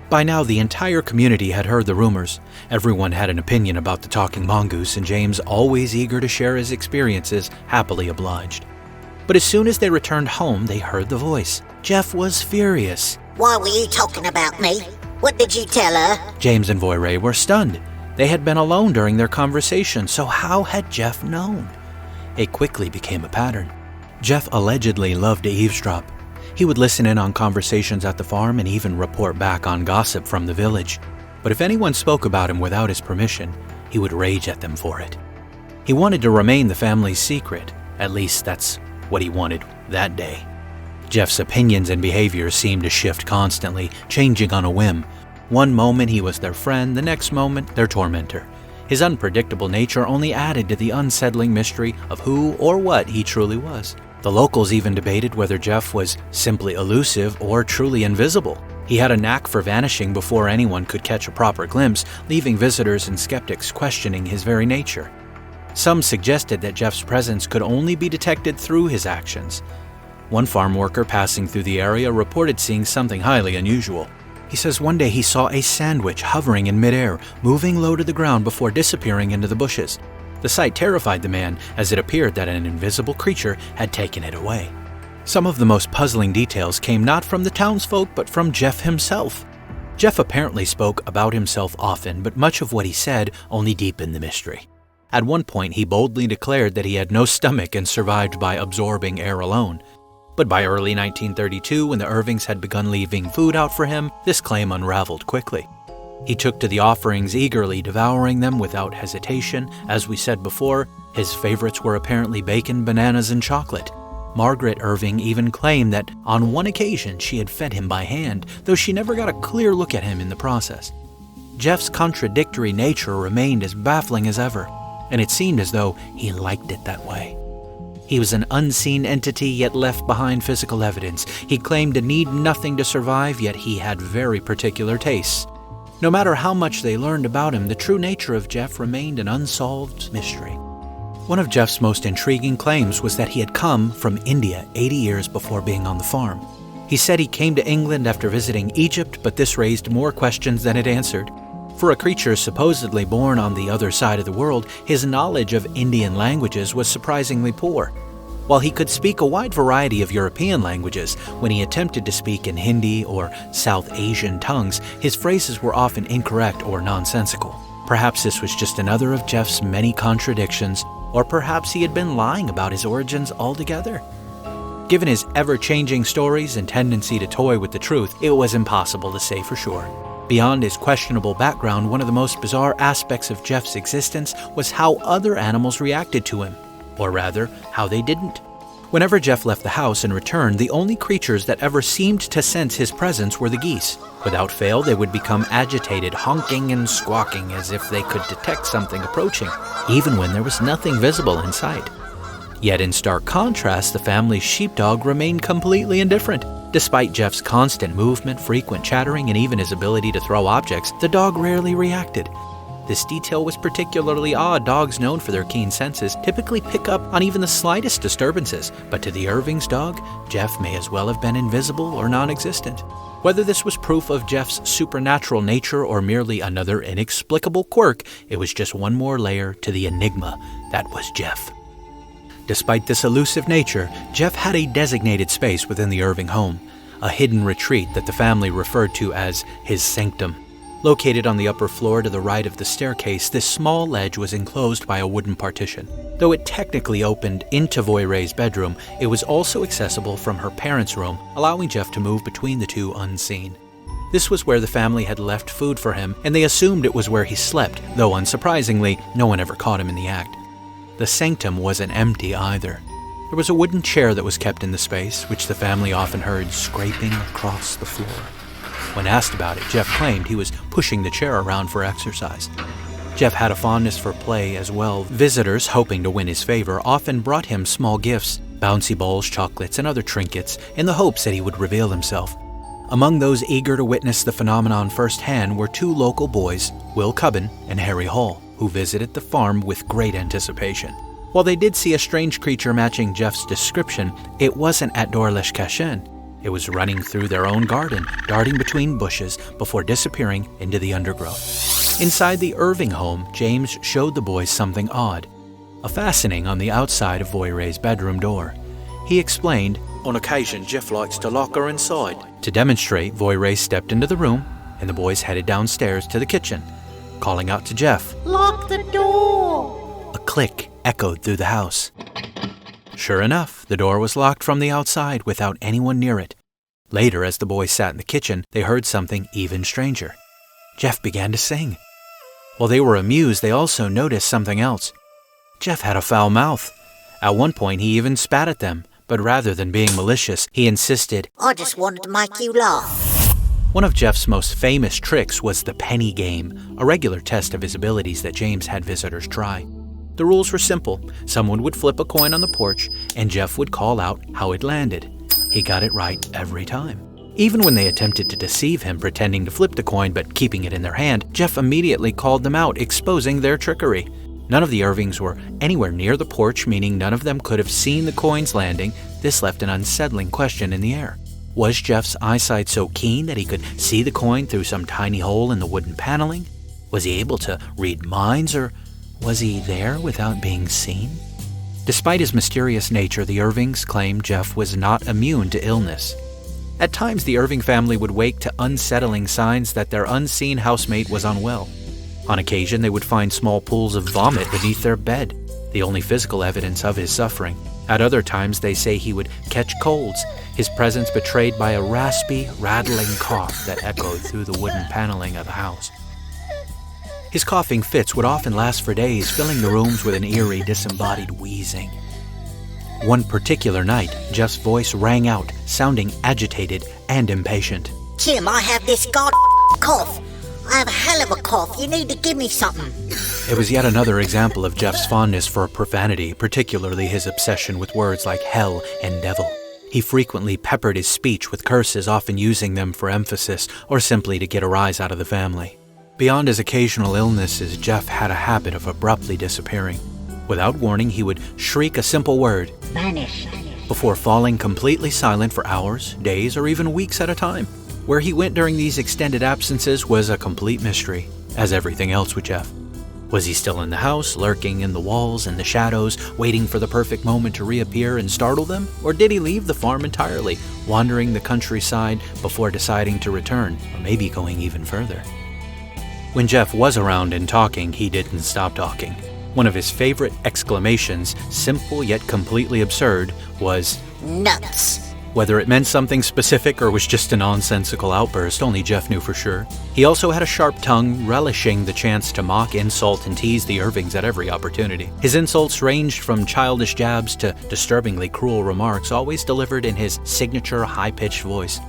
By now, the entire community had heard the rumors. Everyone had an opinion about the talking mongoose, and James, always eager to share his experiences, happily obliged. But as soon as they returned home, they heard the voice. Jeff was furious. Why were you talking about me? What did you tell her? James and Voirrey were stunned. They had been alone during their conversation, so how had Jeff known? It quickly became a pattern. Jeff allegedly loved to eavesdrop. He would listen in on conversations at the farm and even report back on gossip from the village. But if anyone spoke about him without his permission, he would rage at them for it. He wanted to remain the family's secret. At least that's what he wanted that day. Jeff's opinions and behaviors seemed to shift constantly, changing on a whim. One moment he was their friend, the next moment their tormentor. His unpredictable nature only added to the unsettling mystery of who or what he truly was. The locals even debated whether Jeff was simply elusive or truly invisible. He had a knack for vanishing before anyone could catch a proper glimpse, leaving visitors and skeptics questioning his very nature. Some suggested that Jeff's presence could only be detected through his actions. One farm worker passing through the area reported seeing something highly unusual. He says one day he saw a sandwich hovering in midair, moving low to the ground before disappearing into the bushes. The sight terrified the man, as it appeared that an invisible creature had taken it away. Some of the most puzzling details came not from the townsfolk, but from Jeff himself. Jeff apparently spoke about himself often, but much of what he said only deepened the mystery. At one point, he boldly declared that he had no stomach and survived by absorbing air alone. But by early 1932, when the Irvings had begun leaving food out for him, this claim unraveled quickly. He took to the offerings eagerly, devouring them without hesitation. As we said before, his favorites were apparently bacon, bananas, and chocolate. Margaret Irving even claimed that on one occasion she had fed him by hand, though she never got a clear look at him in the process. Jeff's contradictory nature remained as baffling as ever, and it seemed as though he liked it that way. He was an unseen entity, yet left behind physical evidence. He claimed to need nothing to survive, yet he had very particular tastes. No matter how much they learned about him, the true nature of Jeff remained an unsolved mystery. One of Jeff's most intriguing claims was that he had come from India 80 years before being on the farm. He said he came to England after visiting Egypt, but this raised more questions than it answered. For a creature supposedly born on the other side of the world, his knowledge of Indian languages was surprisingly poor. While he could speak a wide variety of European languages, when he attempted to speak in Hindi or South Asian tongues, his phrases were often incorrect or nonsensical. Perhaps this was just another of Jeff's many contradictions, or perhaps he had been lying about his origins altogether. Given his ever-changing stories and tendency to toy with the truth, it was impossible to say for sure. Beyond his questionable background, one of the most bizarre aspects of Jeff's existence was how other animals reacted to him. Or rather, how they didn't. Whenever Jeff left the house and returned, the only creatures that ever seemed to sense his presence were the geese. Without fail, they would become agitated, honking and squawking as if they could detect something approaching, even when there was nothing visible in sight. Yet in stark contrast, the family's sheepdog remained completely indifferent. Despite Jeff's constant movement, frequent chattering, and even his ability to throw objects, the dog rarely reacted. This detail was particularly odd. Dogs known for their keen senses typically pick up on even the slightest disturbances, but to the Irving's dog, Jeff may as well have been invisible or non-existent. Whether this was proof of Jeff's supernatural nature or merely another inexplicable quirk, it was just one more layer to the enigma that was Jeff. Despite this elusive nature, Jeff had a designated space within the Irving home, a hidden retreat that the family referred to as his sanctum. Located on the upper floor to the right of the staircase, this small ledge was enclosed by a wooden partition. Though it technically opened into Voiray's bedroom, it was also accessible from her parents' room, allowing Jeff to move between the two unseen. This was where the family had left food for him, and they assumed it was where he slept, though unsurprisingly, no one ever caught him in the act. The sanctum wasn't empty either. There was a wooden chair that was kept in the space, which the family often heard scraping across the floor. When asked about it, Jeff claimed he was pushing the chair around for exercise. Jeff had a fondness for play as well. Visitors, hoping to win his favor, often brought him small gifts, bouncy balls, chocolates, and other trinkets, in the hopes that he would reveal himself. Among those eager to witness the phenomenon firsthand were two local boys, Will Cubbin and Harry Hall, who visited the farm with great anticipation. While they did see a strange creature matching Jeff's description, it wasn't at Dorlish Cashin. It was running through their own garden, darting between bushes before disappearing into the undergrowth. Inside the Irving home, James showed the boys something odd, a fastening on the outside of Voiray's bedroom door. He explained, "On occasion, Jeff likes to lock her inside." To demonstrate, Voiray stepped into the room, and the boys headed downstairs to the kitchen, calling out to Jeff. Lock the door! A click echoed through the house. Sure enough, the door was locked from the outside without anyone near it. Later, as the boys sat in the kitchen, they heard something even stranger. Jeff began to sing. While they were amused, they also noticed something else. Jeff had a foul mouth. At one point, he even spat at them, but rather than being malicious, he insisted, I just wanted to make you laugh. One of Jeff's most famous tricks was the penny game, a regular test of his abilities that James had visitors try. The rules were simple. Someone would flip a coin on the porch, and Jeff would call out how it landed. He got it right every time. Even when they attempted to deceive him, pretending to flip the coin but keeping it in their hand, Jeff immediately called them out, exposing their trickery. None of the Irvings were anywhere near the porch, meaning none of them could have seen the coins landing. This left an unsettling question in the air. Was Jeff's eyesight so keen that he could see the coin through some tiny hole in the wooden paneling? Was he able to read minds, or was he there without being seen? Despite his mysterious nature, the Irvings claimed Jeff was not immune to illness. At times, the Irving family would wake to unsettling signs that their unseen housemate was unwell. On occasion, they would find small pools of vomit beneath their bed, the only physical evidence of his suffering. At other times, they say he would catch colds, his presence betrayed by a raspy, rattling cough that echoed through the wooden paneling of the house. His coughing fits would often last for days, filling the rooms with an eerie, disembodied wheezing. One particular night, Jeff's voice rang out, sounding agitated and impatient. Jim, I have this cough. I have a hell of a cough. You need to give me something. It was yet another example of Jeff's fondness for profanity, particularly his obsession with words like hell and devil. He frequently peppered his speech with curses, often using them for emphasis or simply to get a rise out of the family. Beyond his occasional illnesses, Jeff had a habit of abruptly disappearing. Without warning, he would shriek a simple word, Vanish. before falling completely silent for hours, days, or even weeks at a time. Where he went during these extended absences was a complete mystery, as everything else with Jeff. Was he still in the house, lurking in the walls and the shadows, waiting for the perfect moment to reappear and startle them? Or did he leave the farm entirely, wandering the countryside before deciding to return, or maybe going even further? When Jeff was around and talking, he didn't stop talking. One of his favorite exclamations, simple yet completely absurd, was, Nuts. Whether it meant something specific or was just a nonsensical outburst, only Jeff knew for sure. He also had a sharp tongue, relishing the chance to mock, insult, and tease the Irvings at every opportunity. His insults ranged from childish jabs to disturbingly cruel remarks, always delivered in his signature high-pitched voice.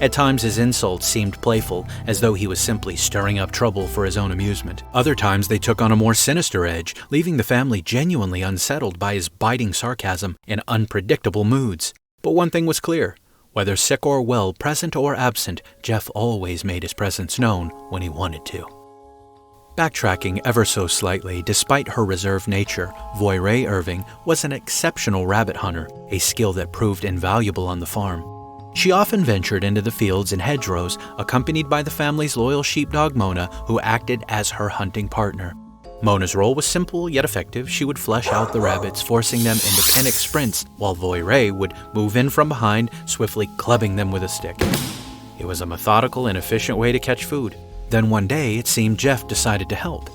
At times, his insults seemed playful, as though he was simply stirring up trouble for his own amusement. Other times, they took on a more sinister edge, leaving the family genuinely unsettled by his biting sarcasm and unpredictable moods. But one thing was clear. Whether sick or well, present or absent, Jeff always made his presence known when he wanted to. Backtracking ever so slightly, despite her reserved nature, Voiray Irving was an exceptional rabbit hunter, a skill that proved invaluable on the farm. She often ventured into the fields and hedgerows, accompanied by the family's loyal sheepdog Mona, who acted as her hunting partner. Mona's role was simple yet effective. She would flesh out the rabbits, forcing them into panic sprints, while Voyre would move in from behind, swiftly clubbing them with a stick. It was a methodical and efficient way to catch food. Then one day, it seemed Jeff decided to help.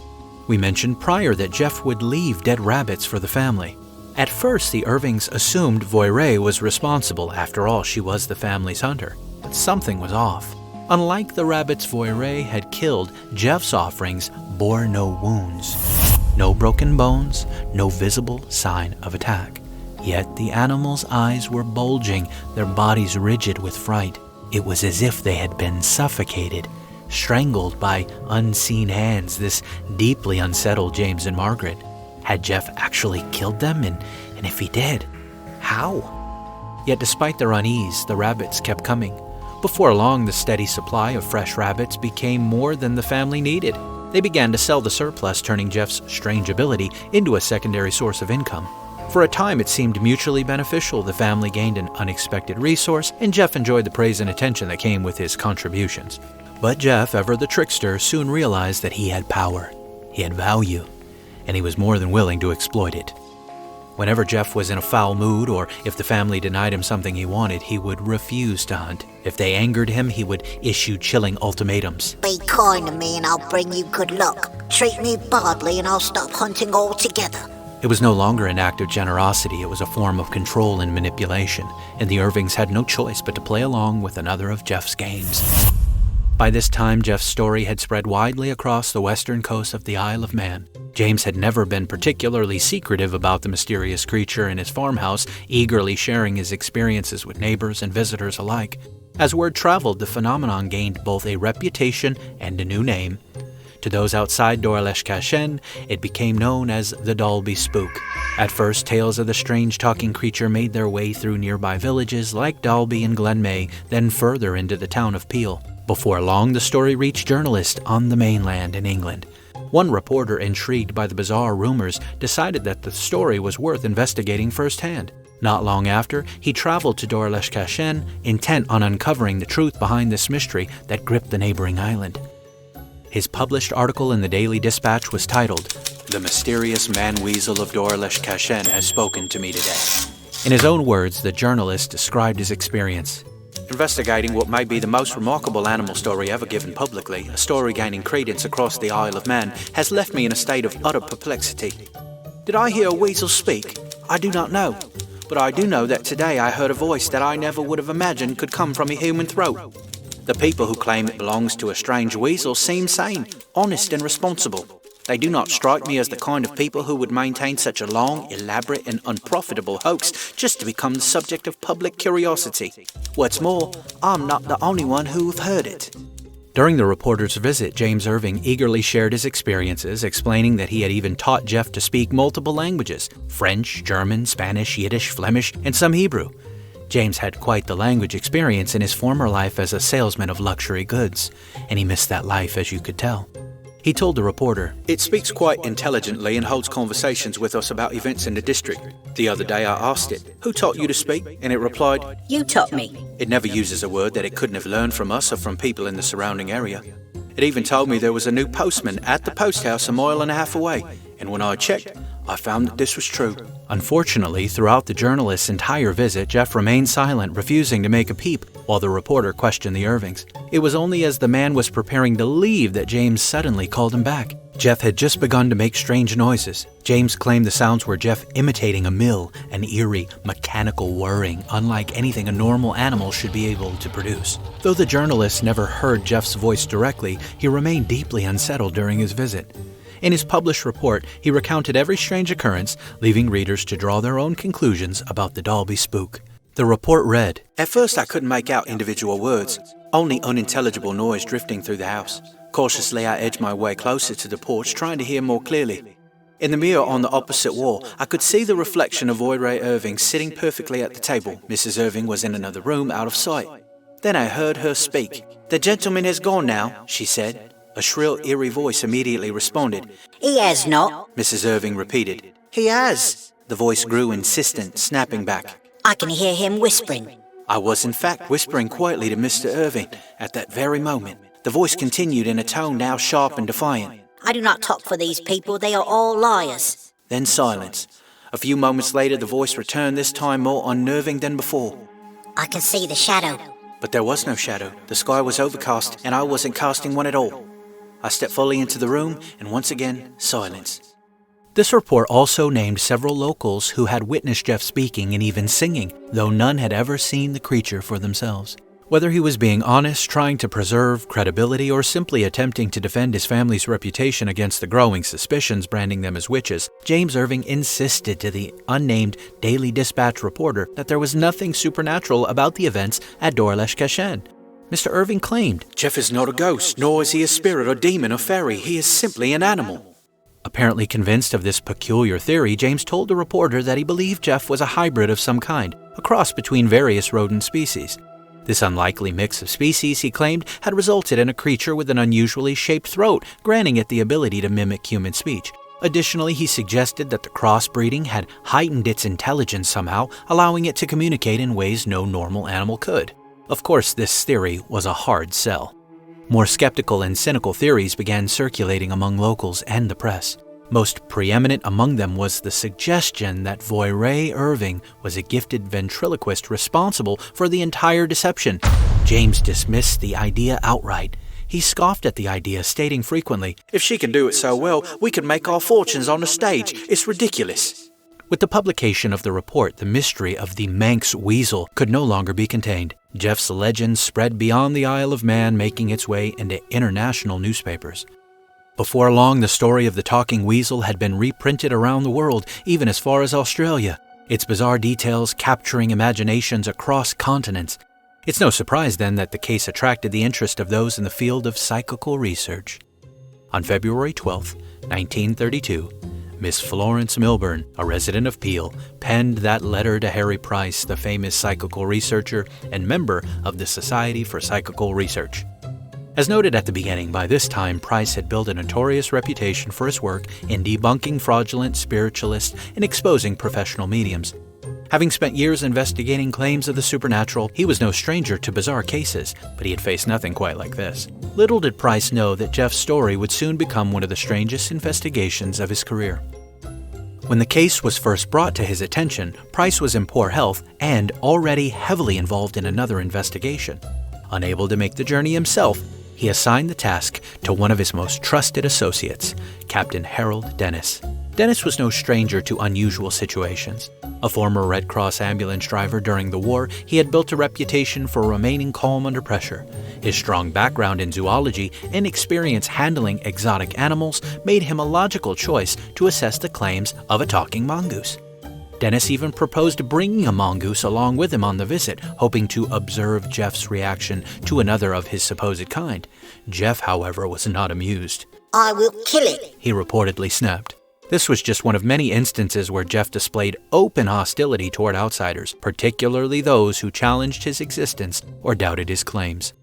We mentioned prior that Jeff would leave dead rabbits for the family. At first, the Irvings assumed Voyre was responsible. After all, she was the family's hunter. But something was off. Unlike the rabbits Voyre had killed, Jeff's offerings bore no wounds. No broken bones, no visible sign of attack. Yet the animals' eyes were bulging, their bodies rigid with fright. It was as if they had been suffocated, strangled by unseen hands. This deeply unsettled James and Margaret. Had Jeff actually killed them? And if he did, how? Yet despite their unease, the rabbits kept coming. Before long, the steady supply of fresh rabbits became more than the family needed. They began to sell the surplus, turning Jeff's strange ability into a secondary source of income. For a time, it seemed mutually beneficial. The family gained an unexpected resource, and Jeff enjoyed the praise and attention that came with his contributions. But Jeff, ever the trickster, soon realized that he had power, he had value, and he was more than willing to exploit it. Whenever Jeff was in a foul mood, or if the family denied him something he wanted, he would refuse to hunt. If they angered him, he would issue chilling ultimatums. Be kind to me and I'll bring you good luck. Treat me badly and I'll stop hunting altogether. It was no longer an act of generosity, it was a form of control and manipulation, and the Irvings had no choice but to play along with another of Jeff's games. By this time, Jeff's story had spread widely across the western coast of the Isle of Man. James had never been particularly secretive about the mysterious creature in his farmhouse, eagerly sharing his experiences with neighbors and visitors alike. As word traveled, the phenomenon gained both a reputation and a new name. To those outside Dorlesh-Cashen, it became known as the Dalby Spook. At first, tales of the strange talking creature made their way through nearby villages like Dalby and Glenmay, then further into the town of Peel. Before long, the story reached journalists on the mainland in England. One reporter, intrigued by the bizarre rumors, decided that the story was worth investigating firsthand. Not long after, he traveled to Dorlesh-Cashen, intent on uncovering the truth behind this mystery that gripped the neighboring island. His published article in the Daily Dispatch was titled, "The Mysterious Man-Weasel of Dorlesh-Cashen has spoken to me today." In his own words, the journalist described his experience. Investigating what may be the most remarkable animal story ever given publicly, a story gaining credence across the Isle of Man, has left me in a state of utter perplexity. Did I hear a weasel speak? I do not know. But I do know that today I heard a voice that I never would have imagined could come from a human throat. The people who claim it belongs to a strange weasel seem sane, honest and responsible. They do not strike me as the kind of people who would maintain such a long, elaborate and unprofitable hoax just to become the subject of public curiosity. What's more, I'm not the only one who've heard it. During the reporter's visit, James Irving eagerly shared his experiences, explaining that he had even taught Jeff to speak multiple languages: French, German, Spanish, Yiddish, Flemish, and some Hebrew. James had quite the language experience in his former life as a salesman of luxury goods, and he missed that life, as you could tell. He told the reporter, "It speaks quite intelligently and holds conversations with us about events in the district. The other day I asked it, 'Who taught you to speak?' And it replied, You taught me. It never uses a word that it couldn't have learned from us or from people in the surrounding area. It even told me there was a new postman at the post house a mile and a half away, and when I checked, I found that this was true." Unfortunately, throughout the journalist's entire visit, Jeff remained silent, refusing to make a peep, while the reporter questioned the Irvings. It was only as the man was preparing to leave that James suddenly called him back. Jeff had just begun to make strange noises. James claimed the sounds were Jeff imitating a mill, an eerie, mechanical whirring, unlike anything a normal animal should be able to produce. Though the journalist never heard Jeff's voice directly, he remained deeply unsettled during his visit. In his published report, he recounted every strange occurrence, leaving readers to draw their own conclusions about the Dalby Spook. The report read, "At first I couldn't make out individual words, only unintelligible noise drifting through the house. Cautiously I edged my way closer to the porch, trying to hear more clearly. In the mirror on the opposite wall, I could see the reflection of Voyre Irving sitting perfectly at the table. Mrs. Irving was in another room, out of sight. Then I heard her speak. 'The gentleman has gone now,' she said. A shrill, eerie voice immediately responded. 'He has not,' Mrs. Irving repeated. 'He has.' The voice grew insistent, snapping back. 'I can hear him whispering.' I was in fact whispering quietly to Mr. Irving at that very moment. The voice continued in a tone now sharp and defiant. I do not talk for these people. They are all liars. Then silence. A few moments later, the voice returned, this time more unnerving than before. I can see the shadow. But there was no shadow. The sky was overcast, and I wasn't casting one at all. I stepped fully into the room, and once again, silence. This report also named several locals who had witnessed Jeff speaking and even singing, though none had ever seen the creature for themselves. Whether he was being honest, trying to preserve credibility, or simply attempting to defend his family's reputation against the growing suspicions branding them as witches, James Irving insisted to the unnamed Daily Dispatch reporter that there was nothing supernatural about the events at Dorlesh-Kashan. Mr. Irving claimed, "Jeff is not a ghost, nor is he a spirit or demon or fairy. He is simply an animal." Apparently convinced of this peculiar theory, James told the reporter that he believed Jeff was a hybrid of some kind, a cross between various rodent species. This unlikely mix of species, he claimed, had resulted in a creature with an unusually shaped throat, granting it the ability to mimic human speech. Additionally, he suggested that the crossbreeding had heightened its intelligence somehow, allowing it to communicate in ways no normal animal could. Of course, this theory was a hard sell. More skeptical and cynical theories began circulating among locals and the press. Most preeminent among them was the suggestion that Voirrey Irving was a gifted ventriloquist responsible for the entire deception. James dismissed the idea outright. He scoffed at the idea, stating frequently, "If she can do it so well, we can make our fortunes on the stage. It's ridiculous." With the publication of the report, the mystery of the Manx weasel could no longer be contained. Jeff's legend spread beyond the Isle of Man, making its way into international newspapers. Before long, the story of the talking weasel had been reprinted around the world, even as far as Australia, its bizarre details capturing imaginations across continents. It's no surprise, then, that the case attracted the interest of those in the field of psychical research. On February 12, 1932, Miss Florence Milburn, a resident of Peel, penned that letter to Harry Price, the famous psychical researcher and member of the Society for Psychical Research. As noted at the beginning, by this time, Price had built a notorious reputation for his work in debunking fraudulent spiritualists and exposing professional mediums. Having spent years investigating claims of the supernatural, he was no stranger to bizarre cases, but he had faced nothing quite like this. Little did Price know that Jeff's story would soon become one of the strangest investigations of his career. When the case was first brought to his attention, Price was in poor health and already heavily involved in another investigation. Unable to make the journey himself, he assigned the task to one of his most trusted associates, Captain Harold Dennis. Dennis was no stranger to unusual situations. A former Red Cross ambulance driver during the war, he had built a reputation for remaining calm under pressure. His strong background in zoology and experience handling exotic animals made him a logical choice to assess the claims of a talking mongoose. Dennis even proposed bringing a mongoose along with him on the visit, hoping to observe Jeff's reaction to another of his supposed kind. Jeff, however, was not amused. "I will kill it," he reportedly snapped. This was just one of many instances where Jeff displayed open hostility toward outsiders, particularly those who challenged his existence or doubted his claims.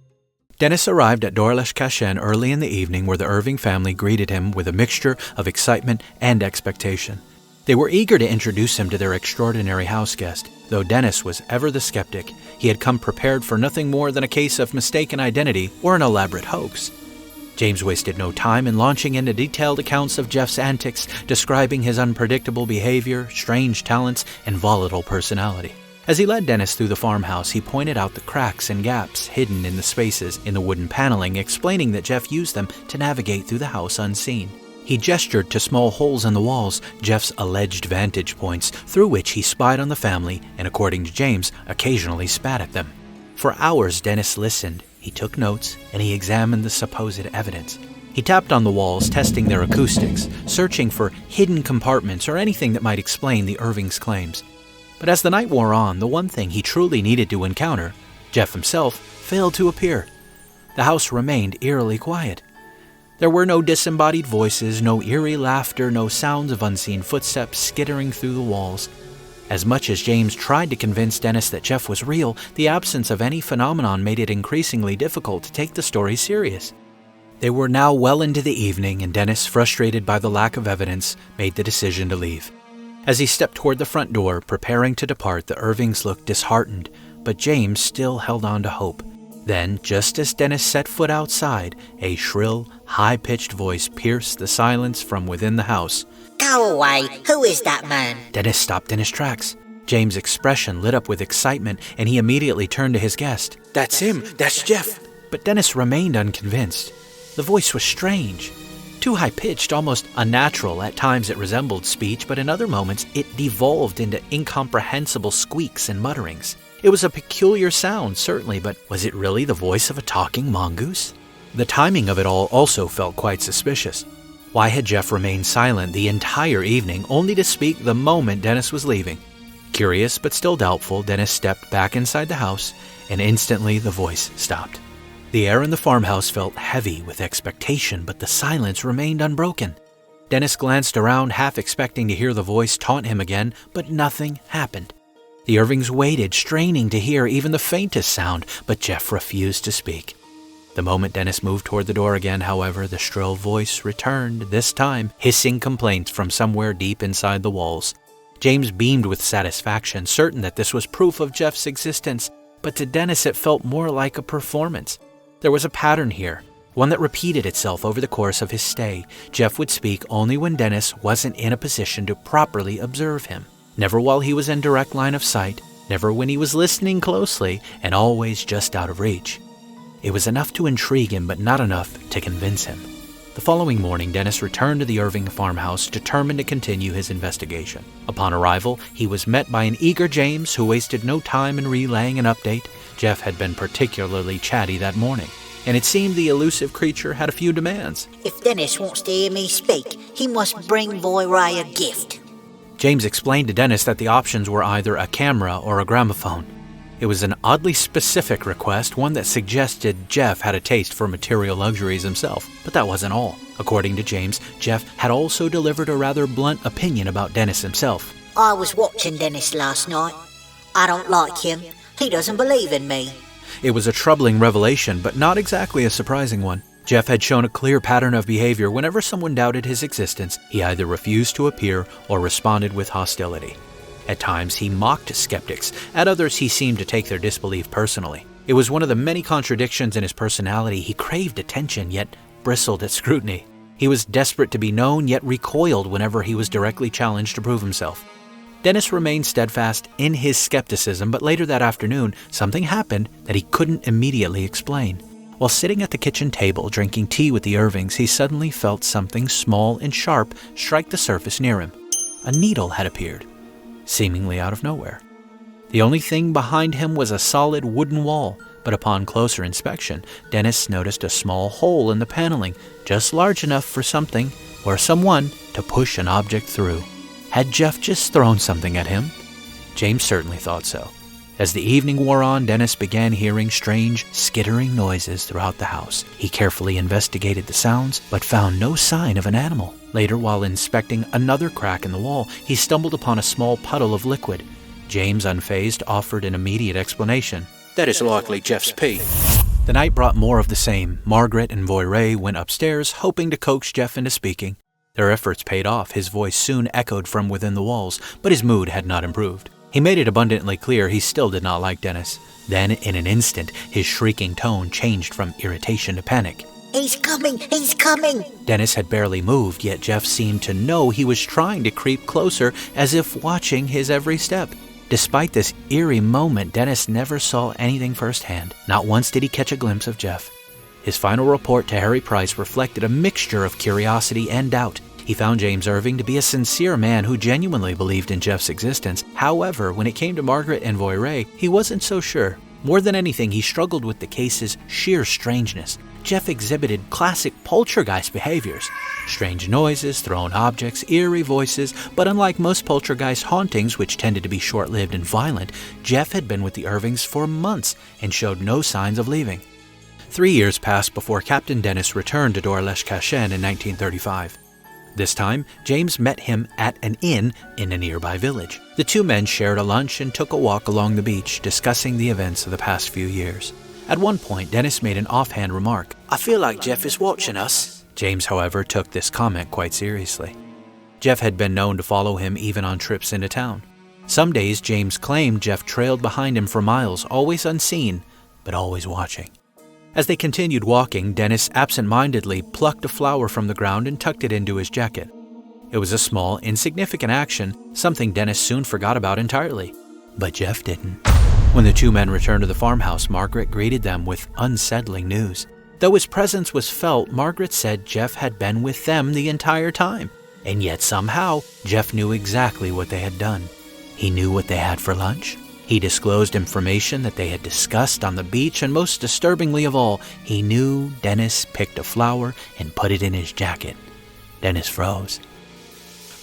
Dennis arrived at Dorlesh-Kashan early in the evening, where the Irving family greeted him with a mixture of excitement and expectation. They were eager to introduce him to their extraordinary house guest. Though Dennis was ever the skeptic, he had come prepared for nothing more than a case of mistaken identity or an elaborate hoax. James wasted no time in launching into detailed accounts of Jeff's antics, describing his unpredictable behavior, strange talents, and volatile personality. As he led Dennis through the farmhouse, he pointed out the cracks and gaps hidden in the spaces in the wooden paneling, explaining that Jeff used them to navigate through the house unseen. He gestured to small holes in the walls, Jeff's alleged vantage points, through which he spied on the family and, according to James, occasionally spat at them. For hours, Dennis listened. He took notes, and he examined the supposed evidence. He tapped on the walls, testing their acoustics, searching for hidden compartments or anything that might explain the Irvings' claims. But as the night wore on, the one thing he truly needed to encounter, Jeff himself, failed to appear. The house remained eerily quiet. There were no disembodied voices, no eerie laughter, no sounds of unseen footsteps skittering through the walls. As much as James tried to convince Dennis that Jeff was real, the absence of any phenomenon made it increasingly difficult to take the story serious. They were now well into the evening, and Dennis, frustrated by the lack of evidence, made the decision to leave. As he stepped toward the front door, preparing to depart, the Irvings looked disheartened, but James still held on to hope. Then, just as Dennis set foot outside, a shrill, high-pitched voice pierced the silence from within the house. Go away. Who is that man? Dennis stopped in his tracks. James' expression lit up with excitement, and he immediately turned to his guest. "That's him! That's Jeff!" But Dennis remained unconvinced. The voice was strange. Too high-pitched, almost unnatural. At times it resembled speech, but in other moments it devolved into incomprehensible squeaks and mutterings. It was a peculiar sound, certainly, but was it really the voice of a talking mongoose? The timing of it all also felt quite suspicious. Why had Jeff remained silent the entire evening, only to speak the moment Dennis was leaving? Curious but still doubtful, Dennis stepped back inside the house, and instantly the voice stopped. The air in the farmhouse felt heavy with expectation, but the silence remained unbroken. Dennis glanced around, half expecting to hear the voice taunt him again, but nothing happened. The Irvings waited, straining to hear even the faintest sound, but Jeff refused to speak. The moment Dennis moved toward the door again, however, the shrill voice returned, this time hissing complaints from somewhere deep inside the walls. James beamed with satisfaction, certain that this was proof of Jeff's existence, but to Dennis it felt more like a performance. There was a pattern here, one that repeated itself over the course of his stay. Jeff would speak only when Dennis wasn't in a position to properly observe him. Never while he was in direct line of sight, never when he was listening closely, and always just out of reach. It was enough to intrigue him, but not enough to convince him. The following morning, Dennis returned to the Irving farmhouse, determined to continue his investigation. Upon arrival, he was met by an eager James who wasted no time in relaying an update. Jeff had been particularly chatty that morning, and it seemed the elusive creature had a few demands. If Dennis wants to hear me speak, he must bring Boy Ray a gift. James explained to Dennis that the options were either a camera or a gramophone. It was an oddly specific request, one that suggested Jeff had a taste for material luxuries himself. But that wasn't all. According to James, Jeff had also delivered a rather blunt opinion about Dennis himself. I was watching Dennis last night. I don't like him. He doesn't believe in me. It was a troubling revelation, but not exactly a surprising one. Jeff had shown a clear pattern of behavior. Whenever someone doubted his existence, he either refused to appear or responded with hostility. At times, he mocked skeptics. At others, he seemed to take their disbelief personally. It was one of the many contradictions in his personality. He craved attention, yet bristled at scrutiny. He was desperate to be known, yet recoiled whenever he was directly challenged to prove himself. Dennis remained steadfast in his skepticism, but later that afternoon, something happened that he couldn't immediately explain. While sitting at the kitchen table drinking tea with the Irvings, he suddenly felt something small and sharp strike the surface near him. A needle had appeared, seemingly out of nowhere. The only thing behind him was a solid wooden wall, but upon closer inspection, Dennis noticed a small hole in the paneling, just large enough for something or someone to push an object through. Had Jeff just thrown something at him? James certainly thought so. As the evening wore on, Dennis began hearing strange, skittering noises throughout the house. He carefully investigated the sounds, but found no sign of an animal. Later, while inspecting another crack in the wall, he stumbled upon a small puddle of liquid. James, unfazed, offered an immediate explanation. "That is likely Jeff's pee." The night brought more of the same. Margaret and Voyray went upstairs, hoping to coax Jeff into speaking. Their efforts paid off. His voice soon echoed from within the walls, but his mood had not improved. He made it abundantly clear he still did not like Dennis. Then, in an instant, his shrieking tone changed from irritation to panic. He's coming! He's coming! Dennis had barely moved, yet Jeff seemed to know he was trying to creep closer, as if watching his every step. Despite this eerie moment, Dennis never saw anything firsthand. Not once did he catch a glimpse of Jeff. His final report to Harry Price reflected a mixture of curiosity and doubt. He found James Irving to be a sincere man who genuinely believed in Jeff's existence. However, when it came to Margaret and Voyray, he wasn't so sure. More than anything, he struggled with the case's sheer strangeness. Jeff exhibited classic poltergeist behaviors. Strange noises, thrown objects, eerie voices, but unlike most poltergeist hauntings, which tended to be short-lived and violent, Jeff had been with the Irvings for months and showed no signs of leaving. 3 years passed before Captain Dennis returned to Dorlesh-Kashen in 1935. This time, James met him at an inn in a nearby village. The two men shared a lunch and took a walk along the beach, discussing the events of the past few years. At one point, Dennis made an offhand remark. "I feel like Jeff is watching us." James, however, took this comment quite seriously. Jeff had been known to follow him even on trips into town. Some days, James claimed Jeff trailed behind him for miles, always unseen, but always watching. As they continued walking, Dennis absent-mindedly plucked a flower from the ground and tucked it into his jacket. It was a small, insignificant action, something Dennis soon forgot about entirely. But Jeff didn't. When the two men returned to the farmhouse, Margaret greeted them with unsettling news. Though his presence was felt, Margaret said Jeff had been with them the entire time. And yet somehow, Jeff knew exactly what they had done. He knew what they had for lunch. He disclosed information that they had discussed on the beach, and most disturbingly of all, he knew Dennis picked a flower and put it in his jacket. Dennis froze.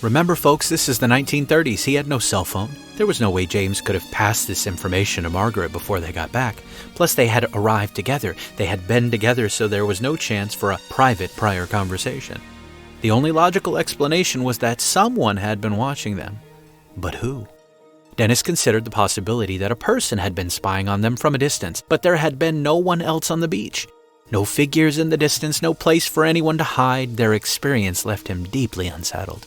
Remember, folks, this is the 1930s. He had no cell phone. There was no way James could have passed this information to Margaret before they got back. Plus, they had arrived together. They had been together, so there was no chance for a private prior conversation. The only logical explanation was that someone had been watching them. But who? Dennis considered the possibility that a person had been spying on them from a distance, but there had been no one else on the beach. No figures in the distance, no place for anyone to hide. Their experience left him deeply unsettled.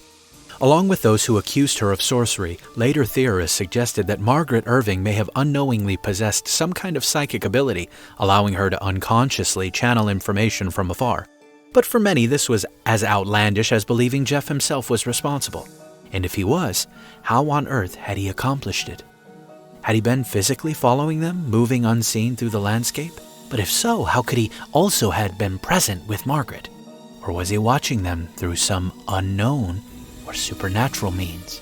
Along with those who accused her of sorcery, later theorists suggested that Margaret Irving may have unknowingly possessed some kind of psychic ability, allowing her to unconsciously channel information from afar. But for many, this was as outlandish as believing Jeff himself was responsible. And if he was, how on earth had he accomplished it? Had he been physically following them, moving unseen through the landscape? But if so, how could he also have been present with Margaret? Or was he watching them through some unknown or supernatural means?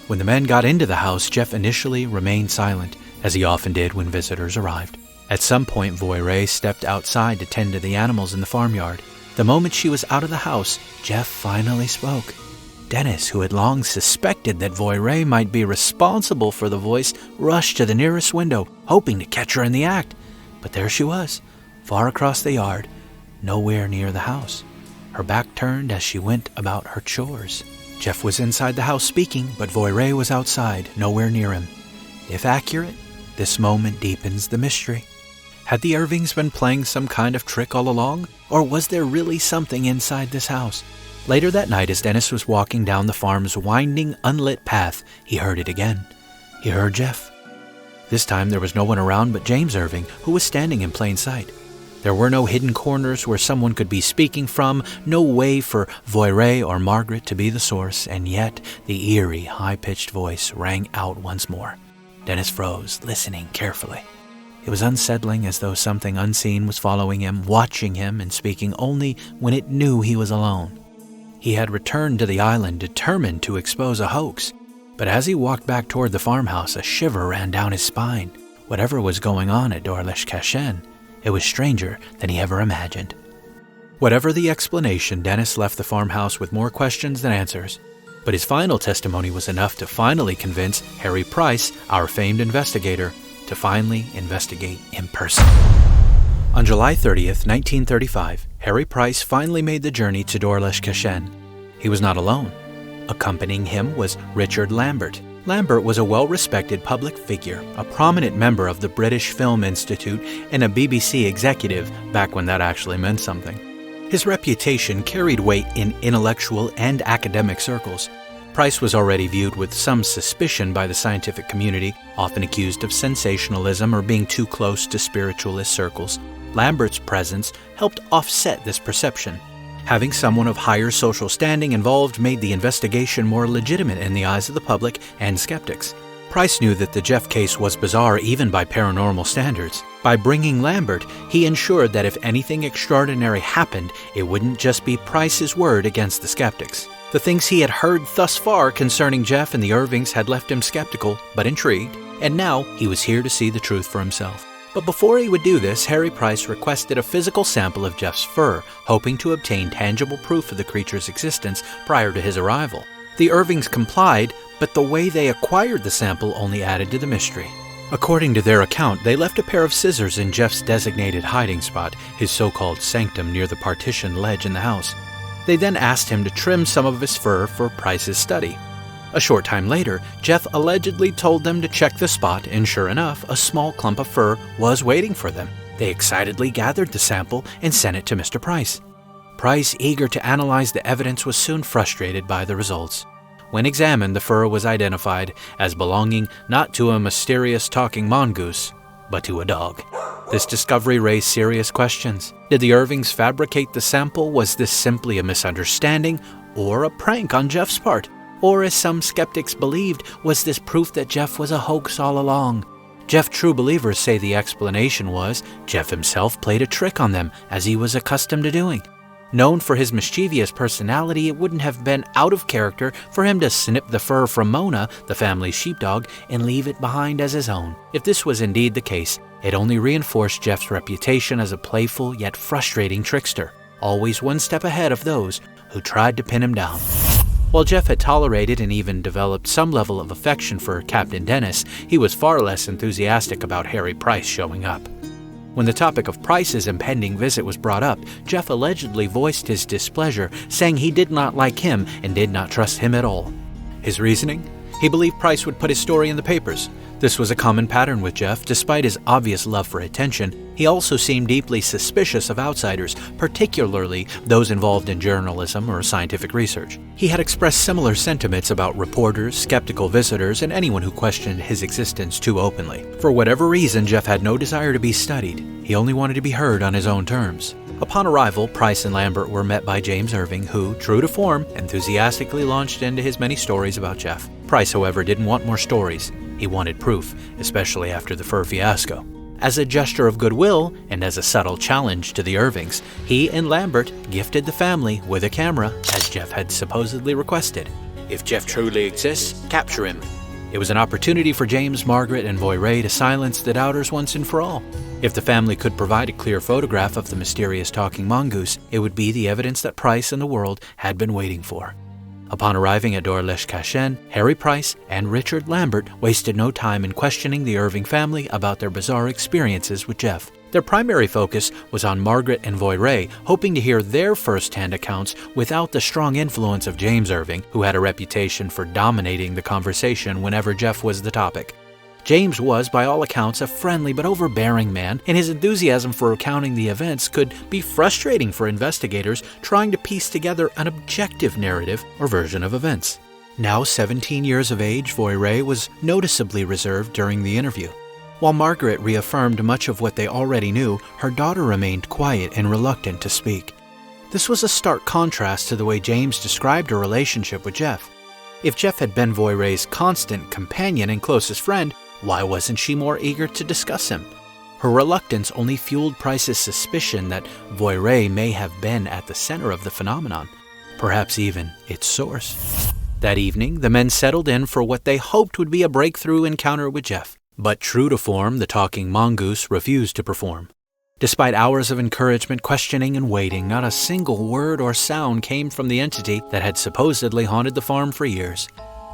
When the men got into the house, Jeff initially remained silent, as he often did when visitors arrived. At some point, Voirrey stepped outside to tend to the animals in the farmyard. The moment she was out of the house, Jeff finally spoke. Dennis, who had long suspected that Voirrey might be responsible for the voice, rushed to the nearest window, hoping to catch her in the act. But there she was, far across the yard, nowhere near the house. Her back turned as she went about her chores. Jeff was inside the house speaking, but Voirrey was outside, nowhere near him. If accurate, this moment deepens the mystery. Had the Irvings been playing some kind of trick all along, or was there really something inside this house? Later that night, as Dennis was walking down the farm's winding, unlit path, he heard it again. He heard Jeff. This time there was no one around but James Irving, who was standing in plain sight. There were no hidden corners where someone could be speaking from, no way for Voirrey or Margaret to be the source, and yet the eerie, high-pitched voice rang out once more. Dennis froze, listening carefully. It was unsettling, as though something unseen was following him, watching him, and speaking only when it knew he was alone. He had returned to the island, determined to expose a hoax. But as he walked back toward the farmhouse, a shiver ran down his spine. Whatever was going on at Dorlesh-Kashen, it was stranger than he ever imagined. Whatever the explanation, Dennis left the farmhouse with more questions than answers. But his final testimony was enough to finally convince Harry Price, our famed investigator, to finally investigate in person. On July 30th, 1935, Harry Price finally made the journey to Dorlesh-Kashen. He was not alone. Accompanying him was Richard Lambert. Lambert was a well-respected public figure, a prominent member of the British Film Institute, and a BBC executive back when that actually meant something. His reputation carried weight in intellectual and academic circles. Price was already viewed with some suspicion by the scientific community, often accused of sensationalism or being too close to spiritualist circles. Lambert's presence helped offset this perception. Having someone of higher social standing involved made the investigation more legitimate in the eyes of the public and skeptics. Price knew that the Jeff case was bizarre even by paranormal standards. By bringing Lambert, he ensured that if anything extraordinary happened, it wouldn't just be Price's word against the skeptics. The things he had heard thus far concerning Jeff and the Irvings had left him skeptical, but intrigued, and now he was here to see the truth for himself. But before he would do this, Harry Price requested a physical sample of Jeff's fur, hoping to obtain tangible proof of the creature's existence prior to his arrival. The Irvings complied, but the way they acquired the sample only added to the mystery. According to their account, they left a pair of scissors in Jeff's designated hiding spot, his so-called sanctum near the partition ledge in the house. They then asked him to trim some of his fur for Price's study. A short time later, Jeff allegedly told them to check the spot, and sure enough, a small clump of fur was waiting for them. They excitedly gathered the sample and sent it to Mr. Price. Price, eager to analyze the evidence, was soon frustrated by the results. When examined, the fur was identified as belonging not to a mysterious talking mongoose, but to a dog. This discovery raised serious questions. Did the Irvings fabricate the sample? Was this simply a misunderstanding or a prank on Jeff's part? Or, as some skeptics believed, was this proof that Jeff was a hoax all along? Jeff true believers say the explanation was Jeff himself played a trick on them, as he was accustomed to doing. Known for his mischievous personality, it wouldn't have been out of character for him to snip the fur from Mona, the family's sheepdog, and leave it behind as his own. If this was indeed the case, it only reinforced Jeff's reputation as a playful yet frustrating trickster, always one step ahead of those who tried to pin him down. While Jeff had tolerated and even developed some level of affection for Captain Dennis, he was far less enthusiastic about Harry Price showing up. When the topic of Price's impending visit was brought up, Jeff allegedly voiced his displeasure, saying he did not like him and did not trust him at all. His reasoning? He believed Price would put his story in the papers. This was a common pattern with Jeff. Despite his obvious love for attention, he also seemed deeply suspicious of outsiders, particularly those involved in journalism or scientific research. He had expressed similar sentiments about reporters, skeptical visitors, and anyone who questioned his existence too openly. For whatever reason, Jeff had no desire to be studied. He only wanted to be heard on his own terms. Upon arrival, Price and Lambert were met by James Irving, who, true to form, enthusiastically launched into his many stories about Jeff. Price, however, didn't want more stories. He wanted proof, especially after the fur fiasco. As a gesture of goodwill, and as a subtle challenge to the Irvings, he and Lambert gifted the family with a camera, as Jeff had supposedly requested. If Jeff truly exists, capture him. It was an opportunity for James, Margaret, and Voirrey to silence the doubters once and for all. If the family could provide a clear photograph of the mysterious talking mongoose, it would be the evidence that Price and the world had been waiting for. Upon arriving at Dor-Lesh-Kashen, Harry Price and Richard Lambert wasted no time in questioning the Irving family about their bizarre experiences with Jeff. Their primary focus was on Margaret and Voirrey, hoping to hear their first-hand accounts without the strong influence of James Irving, who had a reputation for dominating the conversation whenever Jeff was the topic. James was, by all accounts, a friendly but overbearing man, and his enthusiasm for recounting the events could be frustrating for investigators trying to piece together an objective narrative or version of events. Now 17 years of age, Voirrey was noticeably reserved during the interview. While Margaret reaffirmed much of what they already knew, her daughter remained quiet and reluctant to speak. This was a stark contrast to the way James described her relationship with Jeff. If Jeff had been Voirrey's constant companion and closest friend, why wasn't she more eager to discuss him? Her reluctance only fueled Price's suspicion that Voirrey may have been at the center of the phenomenon, perhaps even its source. That evening, the men settled in for what they hoped would be a breakthrough encounter with Jeff. But true to form, the talking mongoose refused to perform. Despite hours of encouragement, questioning, and waiting, not a single word or sound came from the entity that had supposedly haunted the farm for years.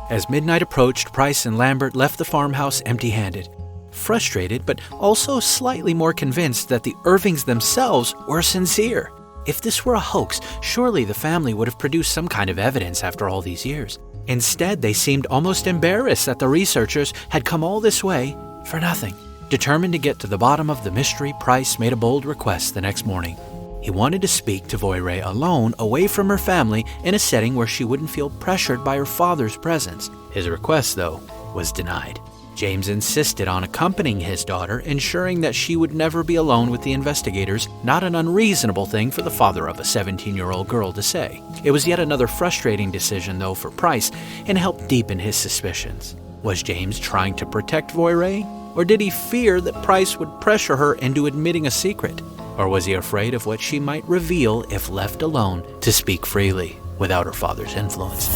As midnight approached, Price and Lambert left the farmhouse empty-handed, frustrated but also slightly more convinced that the Irvings themselves were sincere. If this were a hoax, surely the family would have produced some kind of evidence after all these years. Instead, they seemed almost embarrassed that the researchers had come all this way for nothing. Determined to get to the bottom of the mystery, Price made a bold request the next morning. He wanted to speak to Voirrey alone, away from her family, in a setting where she wouldn't feel pressured by her father's presence. His request, though, was denied. James insisted on accompanying his daughter, ensuring that she would never be alone with the investigators, not an unreasonable thing for the father of a 17-year-old girl to say. It was yet another frustrating decision, though, for Price, and helped deepen his suspicions. Was James trying to protect Voirrey? Or did he fear that Price would pressure her into admitting a secret? Or was he afraid of what she might reveal if left alone to speak freely without her father's influence?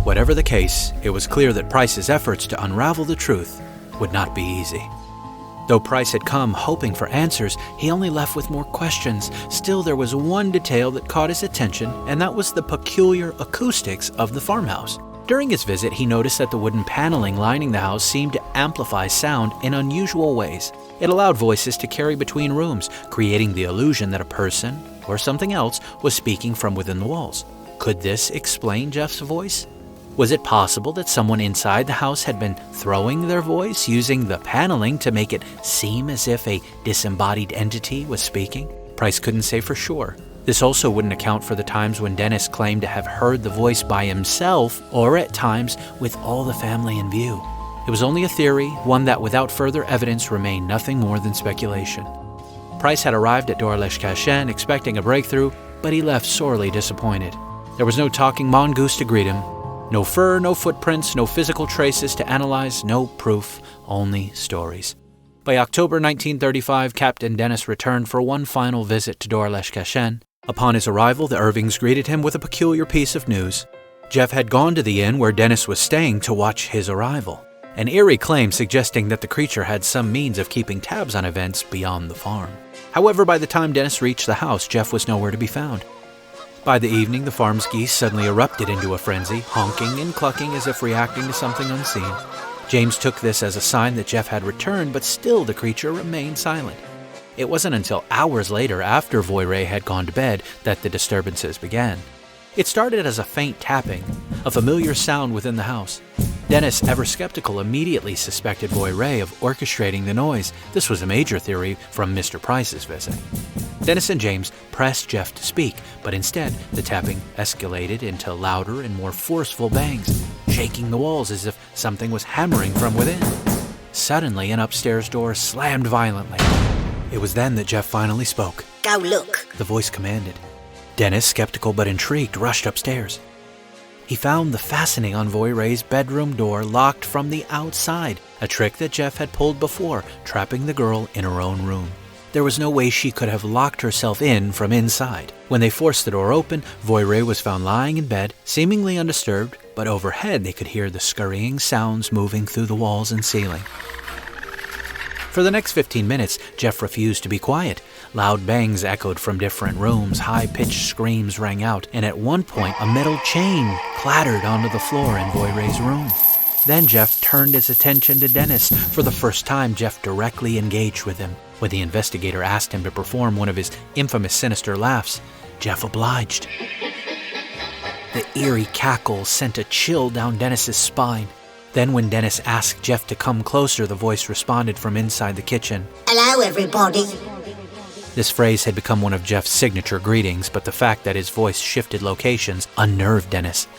Whatever the case, it was clear that Price's efforts to unravel the truth would not be easy. Though Price had come hoping for answers, he only left with more questions. Still, there was one detail that caught his attention, and that was the peculiar acoustics of the farmhouse. During his visit, he noticed that the wooden paneling lining the house seemed to amplify sound in unusual ways. It allowed voices to carry between rooms, creating the illusion that a person or something else was speaking from within the walls. Could this explain Jeff's voice? Was it possible that someone inside the house had been throwing their voice, using the paneling to make it seem as if a disembodied entity was speaking? Price couldn't say for sure. This also wouldn't account for the times when Dennis claimed to have heard the voice by himself, or at times with all the family in view. It was only a theory, one that without further evidence remained nothing more than speculation. Price had arrived at Dorlesh-Kashen expecting a breakthrough, but he left sorely disappointed. There was no talking mongoose to greet him. No fur, no footprints, no physical traces to analyze, no proof, only stories. By October 1935, Captain Dennis returned for one final visit to Dorlesh-Kashen. Upon his arrival, the Irvings greeted him with a peculiar piece of news. Jeff had gone to the inn where Dennis was staying to watch his arrival. An eerie claim suggesting that the creature had some means of keeping tabs on events beyond the farm. However, by the time Dennis reached the house, Jeff was nowhere to be found. By the evening, the farm's geese suddenly erupted into a frenzy, honking and clucking as if reacting to something unseen. James took this as a sign that Jeff had returned, but still the creature remained silent. It wasn't until hours later, after Voirrey had gone to bed, that the disturbances began. It started as a faint tapping, a familiar sound within the house. Dennis, ever skeptical, immediately suspected Voirrey of orchestrating the noise. This was a major theory from Mr. Price's visit. Dennis and James pressed Jeff to speak, but instead the tapping escalated into louder and more forceful bangs, shaking the walls as if something was hammering from within. Suddenly, an upstairs door slammed violently. It was then that Jeff finally spoke. Go look. The voice commanded. Dennis, skeptical but intrigued, rushed upstairs. He found the fastening on Voirrey's bedroom door locked from the outside, a trick that Jeff had pulled before, trapping the girl in her own room. There was no way she could have locked herself in from inside. When they forced the door open, Voirrey was found lying in bed, seemingly undisturbed, but overhead they could hear the scurrying sounds moving through the walls and ceiling. For the next 15 minutes, Jeff refused to be quiet. Loud bangs echoed from different rooms, high-pitched screams rang out, and at one point a metal chain clattered onto the floor in Voirrey's room. Then Jeff turned his attention to Dennis. For the first time, Jeff directly engaged with him. When the investigator asked him to perform one of his infamous sinister laughs, Jeff obliged. The eerie cackle sent a chill down Dennis's spine. Then when Dennis asked Jeff to come closer, the voice responded from inside the kitchen. Hello, everybody. This phrase had become one of Jeff's signature greetings, but the fact that his voice shifted locations unnerved Dennis.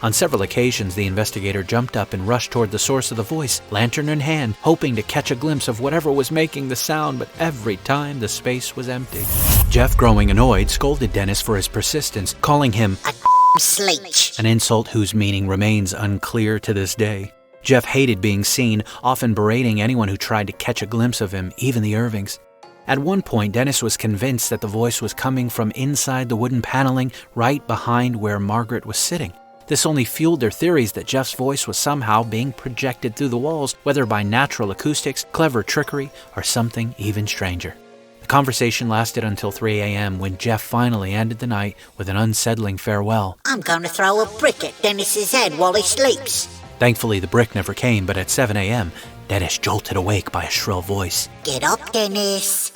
On several occasions, the investigator jumped up and rushed toward the source of the voice, lantern in hand, hoping to catch a glimpse of whatever was making the sound, but every time the space was empty. Jeff, growing annoyed, scolded Dennis for his persistence, calling him A sleech. an insult whose meaning remains unclear to this day. Jeff hated being seen, often berating anyone who tried to catch a glimpse of him, even the Irvings. At one point, Dennis was convinced that the voice was coming from inside the wooden paneling right behind where Margaret was sitting. This only fueled their theories that Jeff's voice was somehow being projected through the walls, whether by natural acoustics, clever trickery, or something even stranger. The conversation lasted until 3 a.m. when Jeff finally ended the night with an unsettling farewell. I'm going to throw a brick at Dennis's head while he sleeps. Thankfully, the brick never came, but at 7 a.m., Dennis jolted awake by a shrill voice. Get up, Dennis.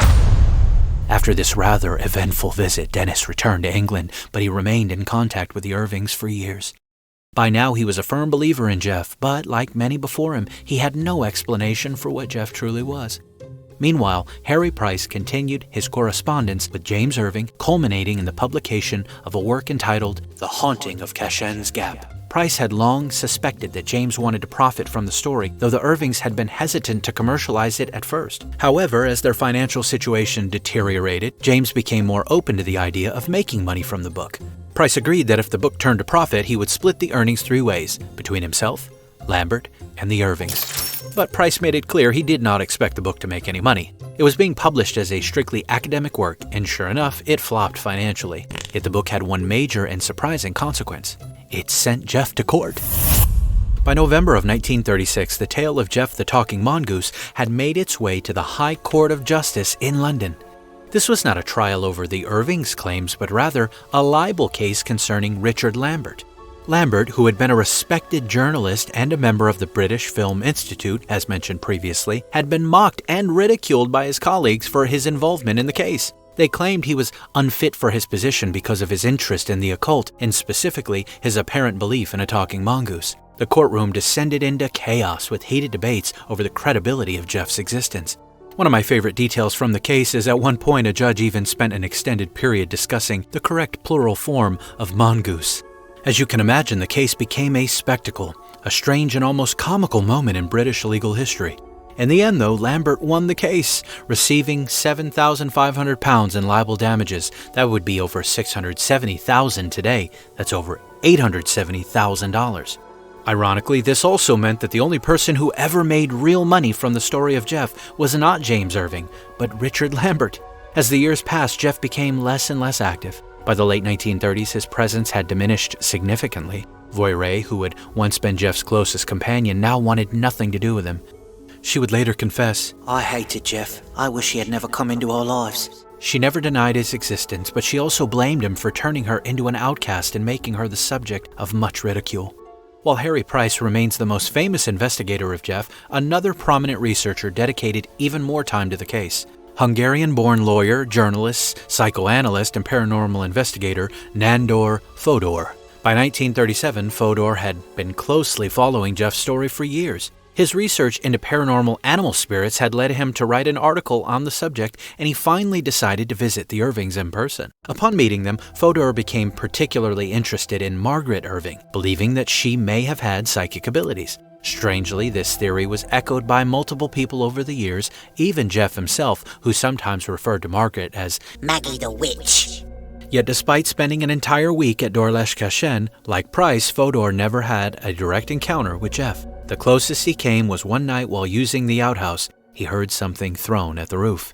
After this rather eventful visit, Dennis returned to England, but he remained in contact with the Irvings for years. By now, he was a firm believer in Jeff, but like many before him, he had no explanation for what Jeff truly was. Meanwhile, Harry Price continued his correspondence with James Irving, culminating in the publication of a work entitled The Haunting of Kashen's Gap. Price had long suspected that James wanted to profit from the story, though the Irvings had been hesitant to commercialize it at first. However, as their financial situation deteriorated, James became more open to the idea of making money from the book. Price agreed that if the book turned a profit, he would split the earnings 3 ways, between himself, Lambert, and the Irvings. But Price made it clear he did not expect the book to make any money. It was being published as a strictly academic work, and sure enough, it flopped financially. Yet the book had one major and surprising consequence. It sent Jeff to court. By November of 1936, the tale of Jeff the Talking Mongoose had made its way to the High Court of Justice in London. This was not a trial over the Irvings' claims, but rather a libel case concerning Richard Lambert. Lambert, who had been a respected journalist and a member of the British Film Institute, as mentioned previously, had been mocked and ridiculed by his colleagues for his involvement in the case. They claimed he was unfit for his position because of his interest in the occult, and specifically his apparent belief in a talking mongoose. The courtroom descended into chaos with heated debates over the credibility of Jeff's existence. One of my favorite details from the case is at one point a judge even spent an extended period discussing the correct plural form of mongoose. As you can imagine, the case became a spectacle, a strange and almost comical moment in British legal history. In the end, though, Lambert won the case, receiving £7,500 in libel damages. That would be over $670,000 today. That's over $870,000. Ironically, this also meant that the only person who ever made real money from the story of Jeff was not James Irving, but Richard Lambert. As the years passed, Jeff became less and less active. By the late 1930s, his presence had diminished significantly. Voirrey, who had once been Jeff's closest companion, now wanted nothing to do with him. She would later confess, I hated Jeff. I wish he had never come into our lives. she never denied his existence, but she also blamed him for turning her into an outcast and making her the subject of much ridicule. While Harry Price remains the most famous investigator of Jeff, another prominent researcher dedicated even more time to the case. Hungarian-born lawyer, journalist, psychoanalyst, and paranormal investigator Nandor Fodor. By 1937, Fodor had been closely following Jeff's story for years. His research into paranormal animal spirits had led him to write an article on the subject, and he finally decided to visit the Irvings in person. Upon meeting them, Fodor became particularly interested in Margaret Irving, believing that she may have had psychic abilities. Strangely, this theory was echoed by multiple people over the years, even Jeff himself, who sometimes referred to Margaret as Maggie the Witch. Yet despite spending an entire week at Dorlesh Kashen, like Price, Fodor never had a direct encounter with Jeff. The closest he came was one night while using the outhouse. He heard something thrown at the roof.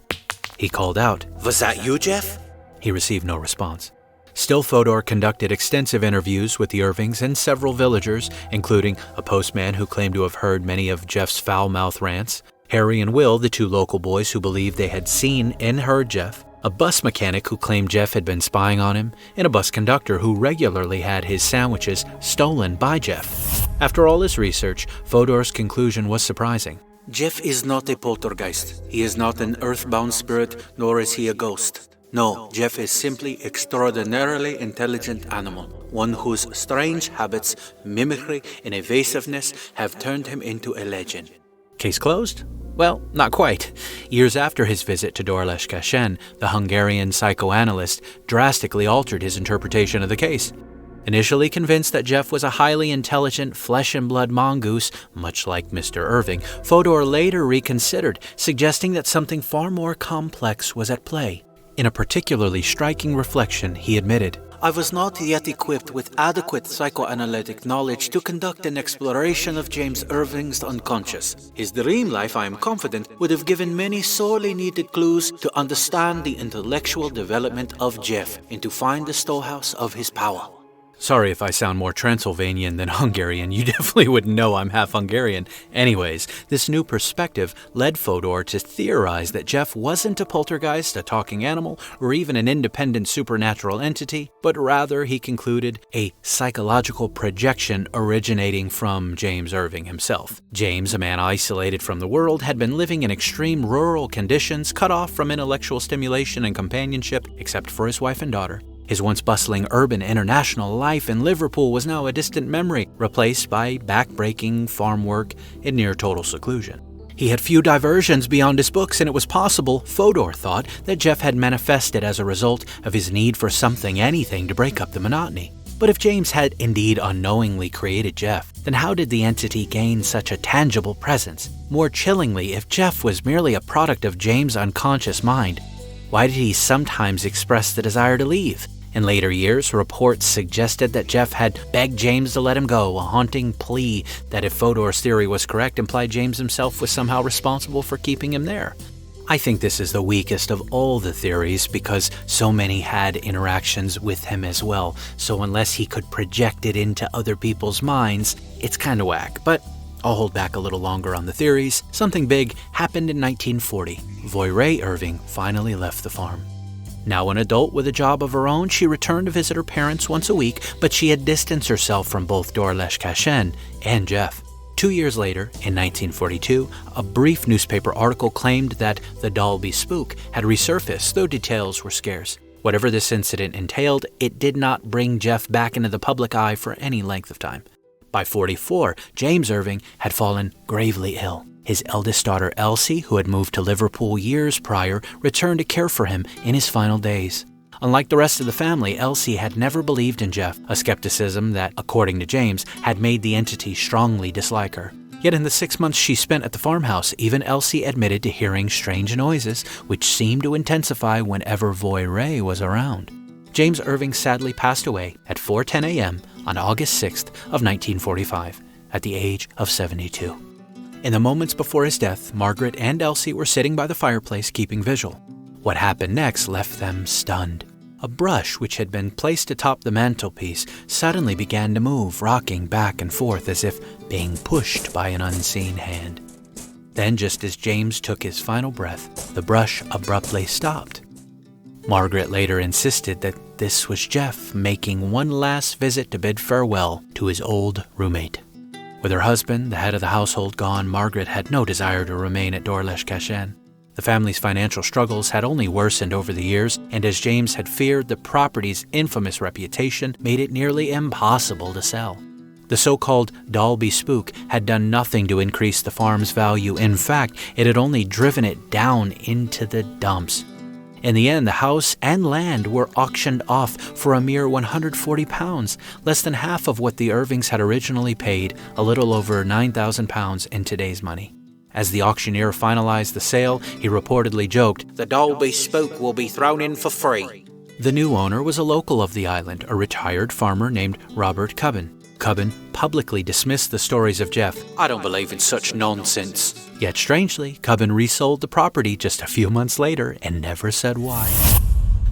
He called out, Was that you, Jeff? He received no response. Still, Fodor conducted extensive interviews with the Irvings and several villagers, including a postman who claimed to have heard many of Jeff's foul-mouthed rants, Harry and Will, the two local boys who believed they had seen and heard Jeff, a bus mechanic who claimed Jeff had been spying on him, and a bus conductor who regularly had his sandwiches stolen by Jeff. After all his research, Fodor's conclusion was surprising. Jeff is not a poltergeist. He is not an earthbound spirit, nor is he a ghost. No, Jeff is simply extraordinarily intelligent animal, one whose strange habits, mimicry, and evasiveness have turned him into a legend. Case closed? Well, not quite. Years after his visit to Dorlesh Kashen, the Hungarian psychoanalyst drastically altered his interpretation of the case. Initially convinced that Jeff was a highly intelligent flesh-and-blood mongoose, much like Mr. Irving, Fodor later reconsidered, suggesting that something far more complex was at play. In a particularly striking reflection, he admitted, I was not yet equipped with adequate psychoanalytic knowledge to conduct an exploration of James Irving's unconscious. His dream life, I am confident, would have given many sorely needed clues to understand the intellectual development of Jeff and to find the storehouse of his power. Sorry if I sound more Transylvanian than Hungarian. You definitely wouldn't know I'm half Hungarian. Anyways, this new perspective led Fodor to theorize that Jeff wasn't a poltergeist, a talking animal, or even an independent supernatural entity, but rather, he concluded, a psychological projection originating from James Irving himself. James, a man isolated from the world, had been living in extreme rural conditions, cut off from intellectual stimulation and companionship, except for his wife and daughter. His once bustling urban international life in Liverpool was now a distant memory, replaced by back-breaking farm work in near-total seclusion. He had few diversions beyond his books, and it was possible, Fodor thought, that Jeff had manifested as a result of his need for anything to break up the monotony. But if James had indeed unknowingly created Jeff, then how did the entity gain such a tangible presence? More chillingly, if Jeff was merely a product of James' unconscious mind, why did he sometimes express the desire to leave? In later years, reports suggested that Jeff had begged James to let him go, a haunting plea that, if Fodor's theory was correct, implied James himself was somehow responsible for keeping him there. I think this is the weakest of all the theories because so many had interactions with him as well, so unless he could project it into other people's minds, it's kinda whack. But I'll hold back a little longer on the theories. Something big happened in 1940. Voirrey Irving finally left the farm. Now an adult with a job of her own, she returned to visit her parents once a week, but she had distanced herself from both Dorlesh Kashen and Jeff. 2 years later, in 1942, a brief newspaper article claimed that the Dalby Spook had resurfaced, though details were scarce. Whatever this incident entailed, it did not bring Jeff back into the public eye for any length of time. By 44, James Irving had fallen gravely ill. His eldest daughter, Elsie, who had moved to Liverpool years prior, returned to care for him in his final days. Unlike the rest of the family, Elsie had never believed in Jeff, a skepticism that, according to James, had made the entity strongly dislike her. Yet in the 6 months she spent at the farmhouse, even Elsie admitted to hearing strange noises, which seemed to intensify whenever Voy Ray was around. James Irving sadly passed away at 4:10 a.m. on August 6th of 1945, at the age of 72. In the moments before his death, Margaret and Elsie were sitting by the fireplace keeping vigil. What happened next left them stunned. A brush which had been placed atop the mantelpiece suddenly began to move, rocking back and forth as if being pushed by an unseen hand. Then, just as James took his final breath, the brush abruptly stopped. Margaret later insisted that this was Jeff making one last visit to bid farewell to his old roommate. With her husband, the head of the household, gone, Margaret had no desire to remain at Dorlesh-Kashen. The family's financial struggles had only worsened over the years, and as James had feared, the property's infamous reputation made it nearly impossible to sell. The so-called Dalby Spook had done nothing to increase the farm's value. In fact, it had only driven it down into the dumps. In the end, the house and land were auctioned off for a mere £140, less than half of what the Irvings had originally paid, a little over £9,000 in today's money. As the auctioneer finalized the sale, he reportedly joked, "The Dalby Spook will be thrown in for free." The new owner was a local of the island, a retired farmer named Robert Cubbin. Cubbin publicly dismissed the stories of Jeff. "I don't believe in such nonsense." Yet strangely, Cubbin resold the property just a few months later and never said why.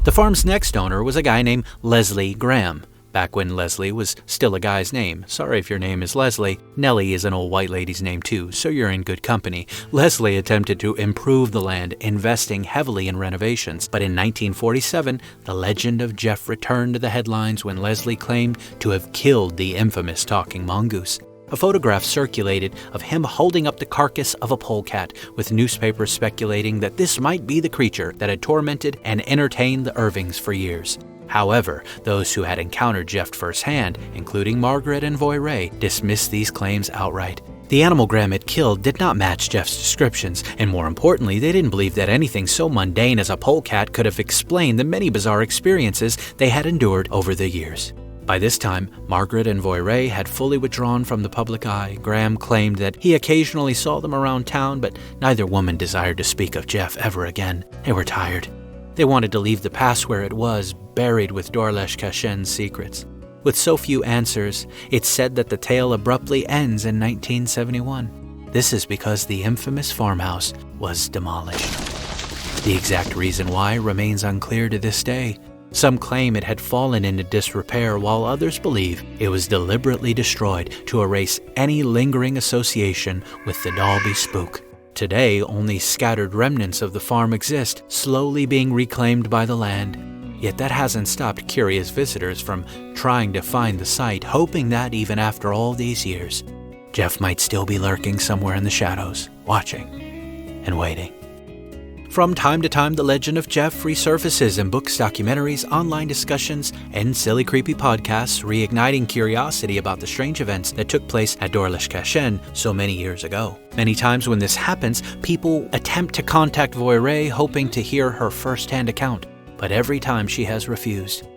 The farm's next owner was a guy named Leslie Graham. Back when Leslie was still a guy's name. Sorry if your name is Leslie. Nellie is an old white lady's name too, so you're in good company. Leslie attempted to improve the land, investing heavily in renovations. But in 1947, the legend of Jeff returned to the headlines when Leslie claimed to have killed the infamous talking mongoose. A photograph circulated of him holding up the carcass of a polecat, with newspapers speculating that this might be the creature that had tormented and entertained the Irvings for years. However, those who had encountered Jeff firsthand, including Margaret and Voy Ray, dismissed these claims outright. The animal Graham had killed did not match Jeff's descriptions, and more importantly, they didn't believe that anything so mundane as a polecat could have explained the many bizarre experiences they had endured over the years. By this time, Margaret and Voy Ray had fully withdrawn from the public eye. Graham claimed that he occasionally saw them around town, but neither woman desired to speak of Jeff ever again. They were tired. They wanted to leave the past where it was, buried with Dorlesh-Kashen's secrets. With so few answers, it's said that the tale abruptly ends in 1971. This is because the infamous farmhouse was demolished. The exact reason why remains unclear to this day. Some claim it had fallen into disrepair, while others believe it was deliberately destroyed to erase any lingering association with the Dalby Spook. Today, only scattered remnants of the farm exist, slowly being reclaimed by the land. Yet that hasn't stopped curious visitors from trying to find the site, hoping that even after all these years, Jeff might still be lurking somewhere in the shadows, watching and waiting. From time to time, the legend of Jeff resurfaces in books, documentaries, online discussions, and silly creepy podcasts, reigniting curiosity about the strange events that took place at Dorlesh-Kashen so many years ago. Many times when this happens, people attempt to contact Voy Ray, hoping to hear her first-hand account, but every time she has refused.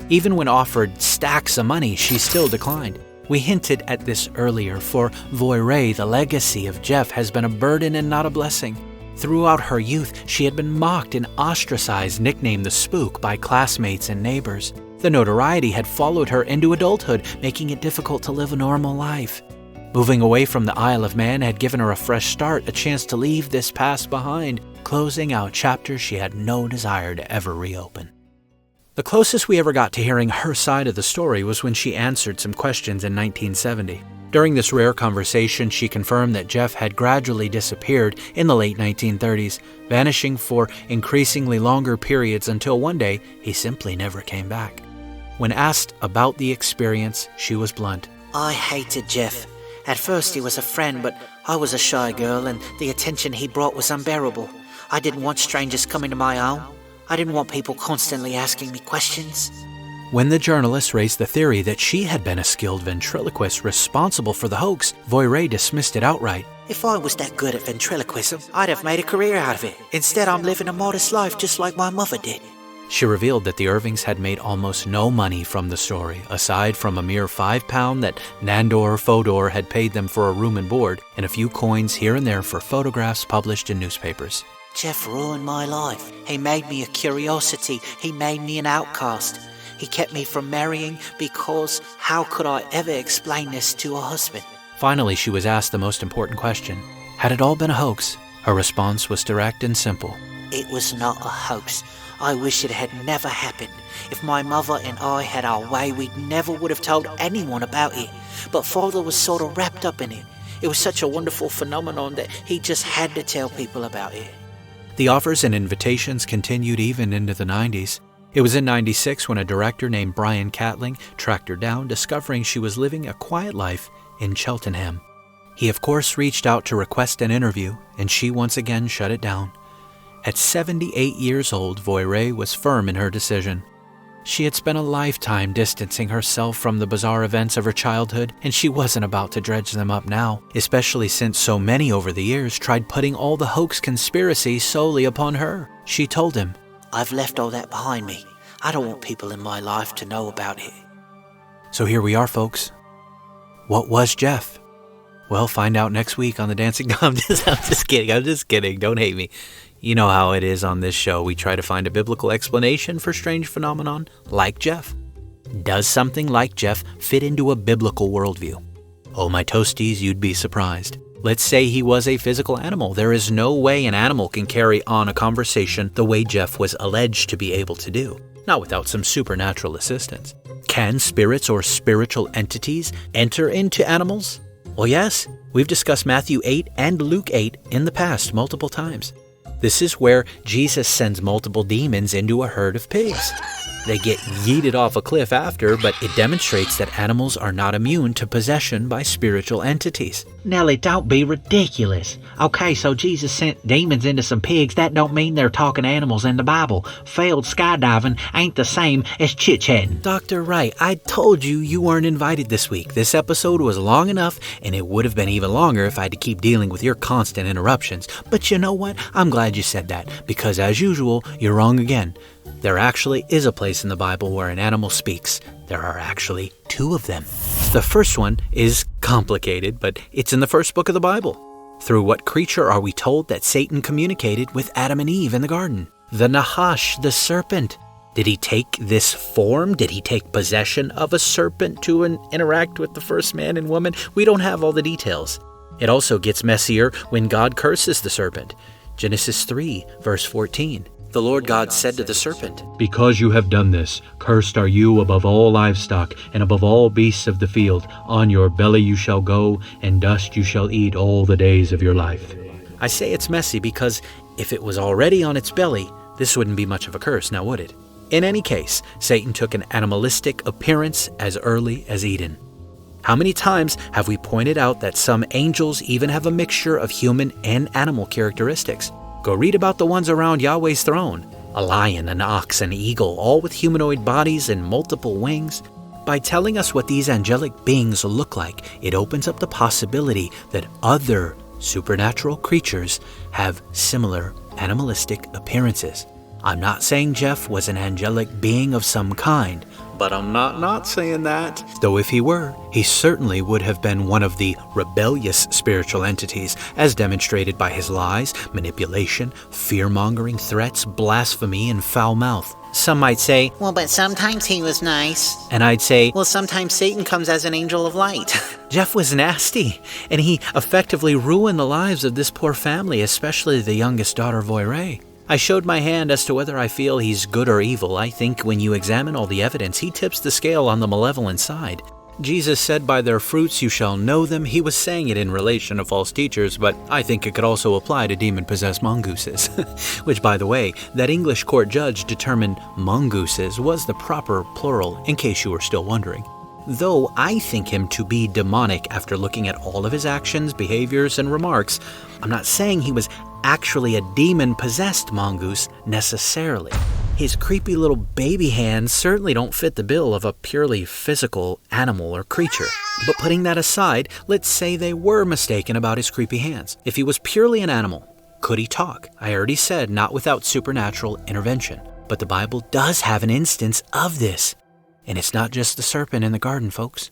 Even when offered stacks of money, she still declined. We hinted at this earlier. For Voy Ray, the legacy of Jeff has been a burden and not a blessing. Throughout her youth, she had been mocked and ostracized, nicknamed the Spook by classmates and neighbors. The notoriety had followed her into adulthood, making it difficult to live a normal life. Moving away from the Isle of Man had given her a fresh start, a chance to leave this past behind, closing out chapters she had no desire to ever reopen. The closest we ever got to hearing her side of the story was when she answered some questions in 1970. During this rare conversation, she confirmed that Jeff had gradually disappeared in the late 1930s, vanishing for increasingly longer periods until one day he simply never came back. When asked about the experience, she was blunt. I hated Jeff. At first he was a friend, but I was a shy girl and the attention he brought was unbearable. I didn't want strangers coming to my home. I didn't want people constantly asking me questions. When the journalist raised the theory that she had been a skilled ventriloquist responsible for the hoax, Voy Ray dismissed it outright. If I was that good at ventriloquism, I'd have made a career out of it. Instead, I'm living a modest life just like my mother did. She revealed that the Irvings had made almost no money from the story, aside from a mere £5 that Nandor Fodor had paid them for a room and board, and a few coins here and there for photographs published in newspapers. Jeff ruined my life. He made me a curiosity. He made me an outcast. He kept me from marrying because how could I ever explain this to a husband? Finally, she was asked the most important question. Had it all been a hoax? Her response was direct and simple. It was not a hoax. I wish it had never happened. If my mother and I had our way, we never would have told anyone about it. But Father was sort of wrapped up in it. It was such a wonderful phenomenon that he just had to tell people about it. The offers and invitations continued even into the 90s. It was in 96 when a director named Brian Catling tracked her down, discovering she was living a quiet life in Cheltenham. He of course reached out to request an interview, and she once again shut it down. At 78 years old, Voiré was firm in her decision. She had spent a lifetime distancing herself from the bizarre events of her childhood, and she wasn't about to dredge them up now, especially since so many over the years tried putting all the hoax conspiracy solely upon her. She told him, I've left all that behind me. I don't want people in my life to know about it. So here we are, folks. What was Jeff? Well, find out next week on the Dancing I'm just kidding. Don't hate me. You know how it is on this show. We try to find a biblical explanation for strange phenomenon like Jeff. Does something like Jeff fit into a biblical worldview? Oh, my toasties, you'd be surprised. Let's say he was a physical animal. There is no way an animal can carry on a conversation the way Jeff was alleged to be able to do, not without some supernatural assistance. Can spirits or spiritual entities enter into animals? Well, yes. We've discussed Matthew 8 and Luke 8 in the past multiple times. This is where Jesus sends multiple demons into a herd of pigs. They get yeeted off a cliff after, but it demonstrates that animals are not immune to possession by spiritual entities. Nelly, don't be ridiculous. Okay, so Jesus sent demons into some pigs. That don't mean they're talking animals in the Bible. Failed skydiving ain't the same as chit-chatting. Dr. Wright, I told you you weren't invited this week. This episode was long enough, and it would have been even longer if I had to keep dealing with your constant interruptions. But you know what? I'm glad you said that, because as usual, you're wrong again. There actually is a place in the Bible where an animal speaks. There are actually 2 of them. The first one is complicated, but it's in the first book of the Bible. Through what creature are we told that Satan communicated with Adam and Eve in the garden? The Nahash, the serpent. Did he take this form? Did he take possession of a serpent to interact with the first man and woman? We don't have all the details. It also gets messier when God curses the serpent. Genesis 3, verse 14. The Lord God said to the serpent, "Because you have done this, cursed are you above all livestock and above all beasts of the field. On your belly you shall go, and dust you shall eat all the days of your life." I say it's messy because if it was already on its belly, this wouldn't be much of a curse, now would it? In any case, Satan took an animalistic appearance as early as Eden. How many times have we pointed out that some angels even have a mixture of human and animal characteristics? Go read about the ones around Yahweh's throne. A lion, an ox, an eagle, all with humanoid bodies and multiple wings. By telling us what these angelic beings look like, it opens up the possibility that other supernatural creatures have similar animalistic appearances. I'm not saying Jeff was an angelic being of some kind, but I'm not saying that. Though if he were, he certainly would have been one of the rebellious spiritual entities, as demonstrated by his lies, manipulation, fear-mongering threats, blasphemy, and foul mouth. Some might say, Well, but sometimes he was nice. And I'd say, Well, sometimes Satan comes as an angel of light. Jeff was nasty, and he effectively ruined the lives of this poor family, especially the youngest daughter, Voiré. I showed my hand as to whether I feel he's good or evil. I think when you examine all the evidence, he tips the scale on the malevolent side. Jesus said, "By their fruits you shall know them." He was saying it in relation to false teachers, but I think it could also apply to demon-possessed mongooses. Which, by the way, that English court judge determined mongooses was the proper plural, in case you were still wondering. Though I think him to be demonic after looking at all of his actions, behaviors, and remarks, I'm not saying he was actually a demon-possessed mongoose necessarily. His creepy little baby hands certainly don't fit the bill of a purely physical animal or creature. But putting that aside, let's say they were mistaken about his creepy hands. If he was purely an animal, could he talk? I already said not without supernatural intervention. But the Bible does have an instance of this. And it's not just the serpent in the garden, folks.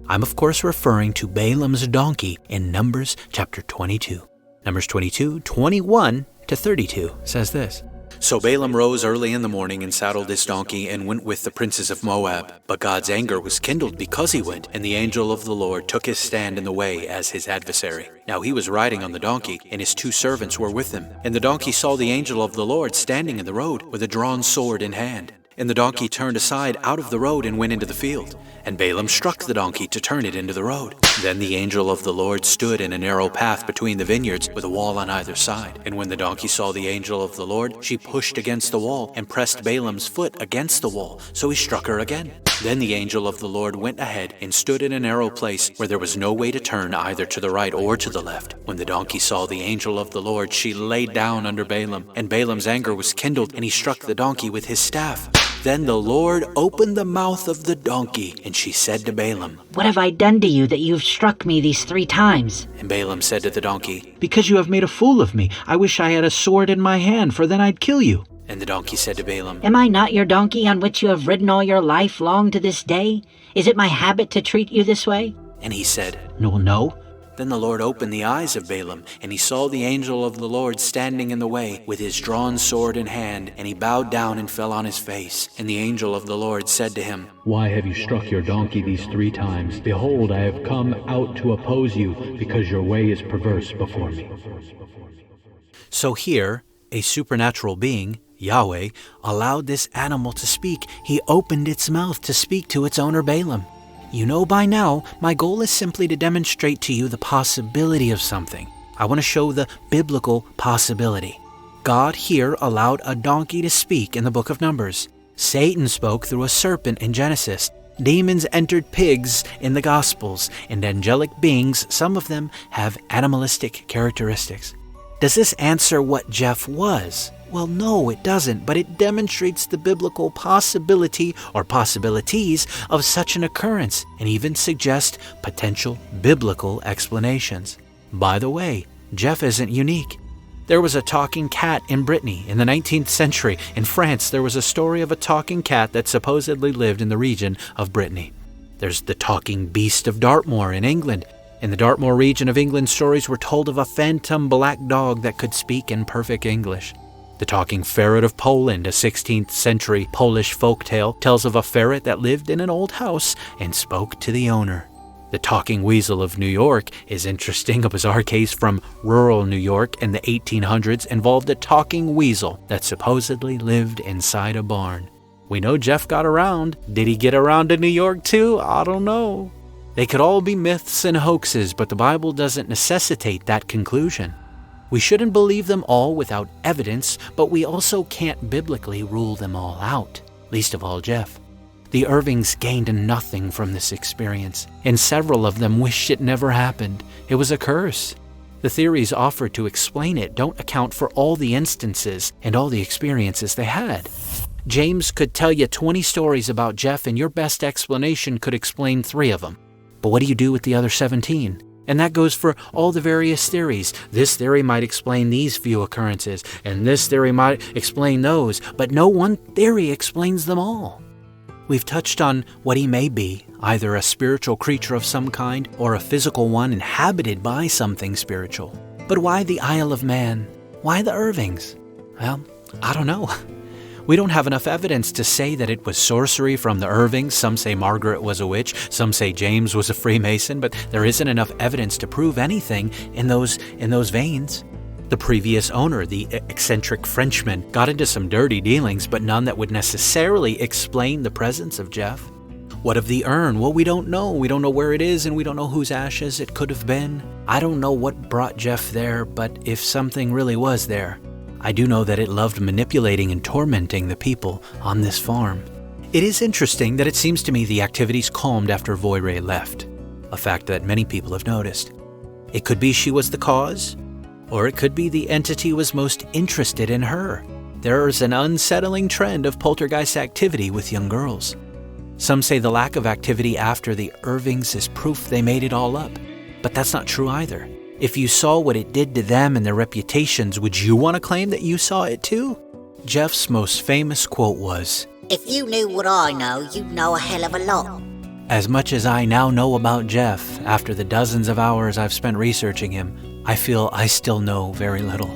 I'm of course referring to Balaam's donkey in Numbers chapter 22. Numbers 22, 21 to 32 says this. So Balaam rose early in the morning and saddled his donkey and went with the princes of Moab. But God's anger was kindled because he went, and the angel of the Lord took his stand in the way as his adversary. Now he was riding on the donkey, and his 2 servants were with him. And the donkey saw the angel of the Lord standing in the road with a drawn sword in hand. And the donkey turned aside out of the road and went into the field. And Balaam struck the donkey to turn it into the road. Then the angel of the Lord stood in a narrow path between the vineyards with a wall on either side. And when the donkey saw the angel of the Lord, she pushed against the wall and pressed Balaam's foot against the wall, so he struck her again. Then the angel of the Lord went ahead and stood in a narrow place where there was no way to turn either to the right or to the left. When the donkey saw the angel of the Lord, she laid down under Balaam, and Balaam's anger was kindled, and he struck the donkey with his staff. Then the Lord opened the mouth of the donkey, and she said to Balaam, What have I done to you that you have struck me these 3 times? And Balaam said to the donkey, Because you have made a fool of me. I wish I had a sword in my hand, for then I'd kill you. And the donkey said to Balaam, Am I not your donkey on which you have ridden all your life long to this day? Is it my habit to treat you this way? And he said, No. Then the Lord opened the eyes of Balaam, and he saw the angel of the Lord standing in the way with his drawn sword in hand, and he bowed down and fell on his face. And the angel of the Lord said to him, Why have you struck your donkey these 3 times? Behold, I have come out to oppose you, because your way is perverse before me. So here, a supernatural being, Yahweh, allowed this animal to speak. He opened its mouth to speak to its owner Balaam. You know by now, my goal is simply to demonstrate to you the possibility of something. I want to show the biblical possibility. God here allowed a donkey to speak in the book of Numbers. Satan spoke through a serpent in Genesis. Demons entered pigs in the Gospels. And angelic beings, some of them, have animalistic characteristics. Does this answer what Jeff was? Well, no, it doesn't, but it demonstrates the biblical possibility or possibilities of such an occurrence and even suggests potential biblical explanations. By the way, Jeff isn't unique. There was a talking cat in Brittany in the 19th century. In France, there was a story of a talking cat that supposedly lived in the region of Brittany. There's the talking beast of Dartmoor in England. In the Dartmoor region of England, stories were told of a phantom black dog that could speak in perfect English. The talking ferret of Poland, a 16th century Polish folktale, tells of a ferret that lived in an old house and spoke to the owner. The talking weasel of New York is interesting. A bizarre case from rural New York in the 1800s involved a talking weasel that supposedly lived inside a barn. We know Jeff got around. Did he get around to New York too? I don't know. They could all be myths and hoaxes, but the Bible doesn't necessitate that conclusion. We shouldn't believe them all without evidence, but we also can't biblically rule them all out, least of all Jeff. The Irvings gained nothing from this experience, and several of them wished it never happened. It was a curse. The theories offered to explain it don't account for all the instances and all the experiences they had. James could tell you 20 stories about Jeff, and your best explanation could explain 3 of them. But what do you do with the other 17? And that goes for all the various theories. This theory might explain these few occurrences, and this theory might explain those, but no one theory explains them all. We've touched on what he may be, either a spiritual creature of some kind or a physical one inhabited by something spiritual. But why the Isle of Man? Why the Irvings? Well, I don't know. We don't have enough evidence to say that it was sorcery from the Irvings. Some say Margaret was a witch. Some say James was a Freemason, but there isn't enough evidence to prove anything in those veins. The previous owner, the eccentric Frenchman, got into some dirty dealings, but none that would necessarily explain the presence of Jeff. What of the urn? Well, we don't know. We don't know where it is, and we don't know whose ashes it could have been. I don't know what brought Jeff there, but if something really was there, I do know that it loved manipulating and tormenting the people on this farm. It is interesting that it seems to me the activities calmed after Voiré left, a fact that many people have noticed. It could be she was the cause, or it could be the entity was most interested in her. There is an unsettling trend of poltergeist activity with young girls. Some say the lack of activity after the Irvings is proof they made it all up, but that's not true either. If you saw what it did to them and their reputations, would you want to claim that you saw it too? Jeff's most famous quote was, If you knew what I know, you'd know a hell of a lot. "As much as I now know about Jeff, after the dozens of hours I've spent researching him, I feel I still know very little.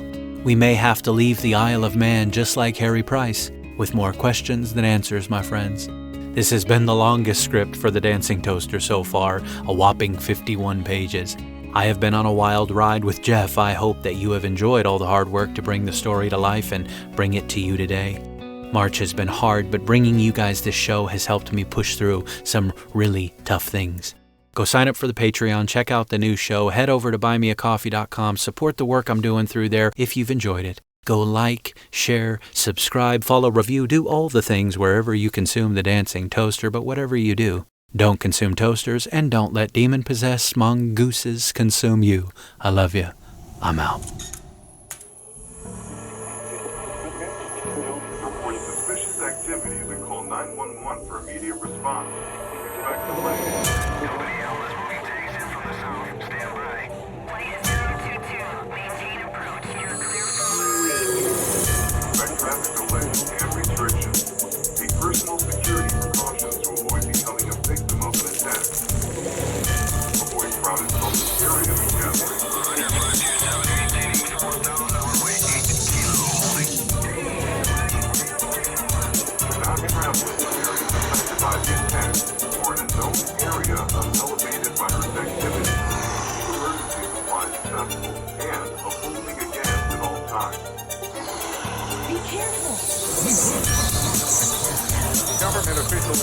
We may have to leave the Isle of Man just like Harry Price, with more questions than answers, my friends." This has been the longest script for the Dancing Toaster so far, a whopping 51 pages. I have been on a wild ride with Jeff. I hope that you have enjoyed all the hard work to bring the story to life and bring it to you today. March has been hard, but bringing you guys this show has helped me push through some really tough things. Go sign up for the Patreon, check out the new show, head over to buymeacoffee.com, support the work I'm doing through there if you've enjoyed it. Go like, share, subscribe, follow, review, do all the things wherever you consume the Dancing Toaster, but whatever you do, don't consume toasters and don't let demon-possessed mongooses consume you. I love you. I'm out. Report suspicious activities and call 911 for immediate response. Expect delay. Expect traffic delays and restrictions. Take personal security precautions to avoid becoming a victim of an attack. Avoid crowded public areas and gatherings. Not travel in areas affected by the attack or in a known area elevated virus activity. Keep emergency supplies accessible and avoid a gas at all times. Be careful. Government officials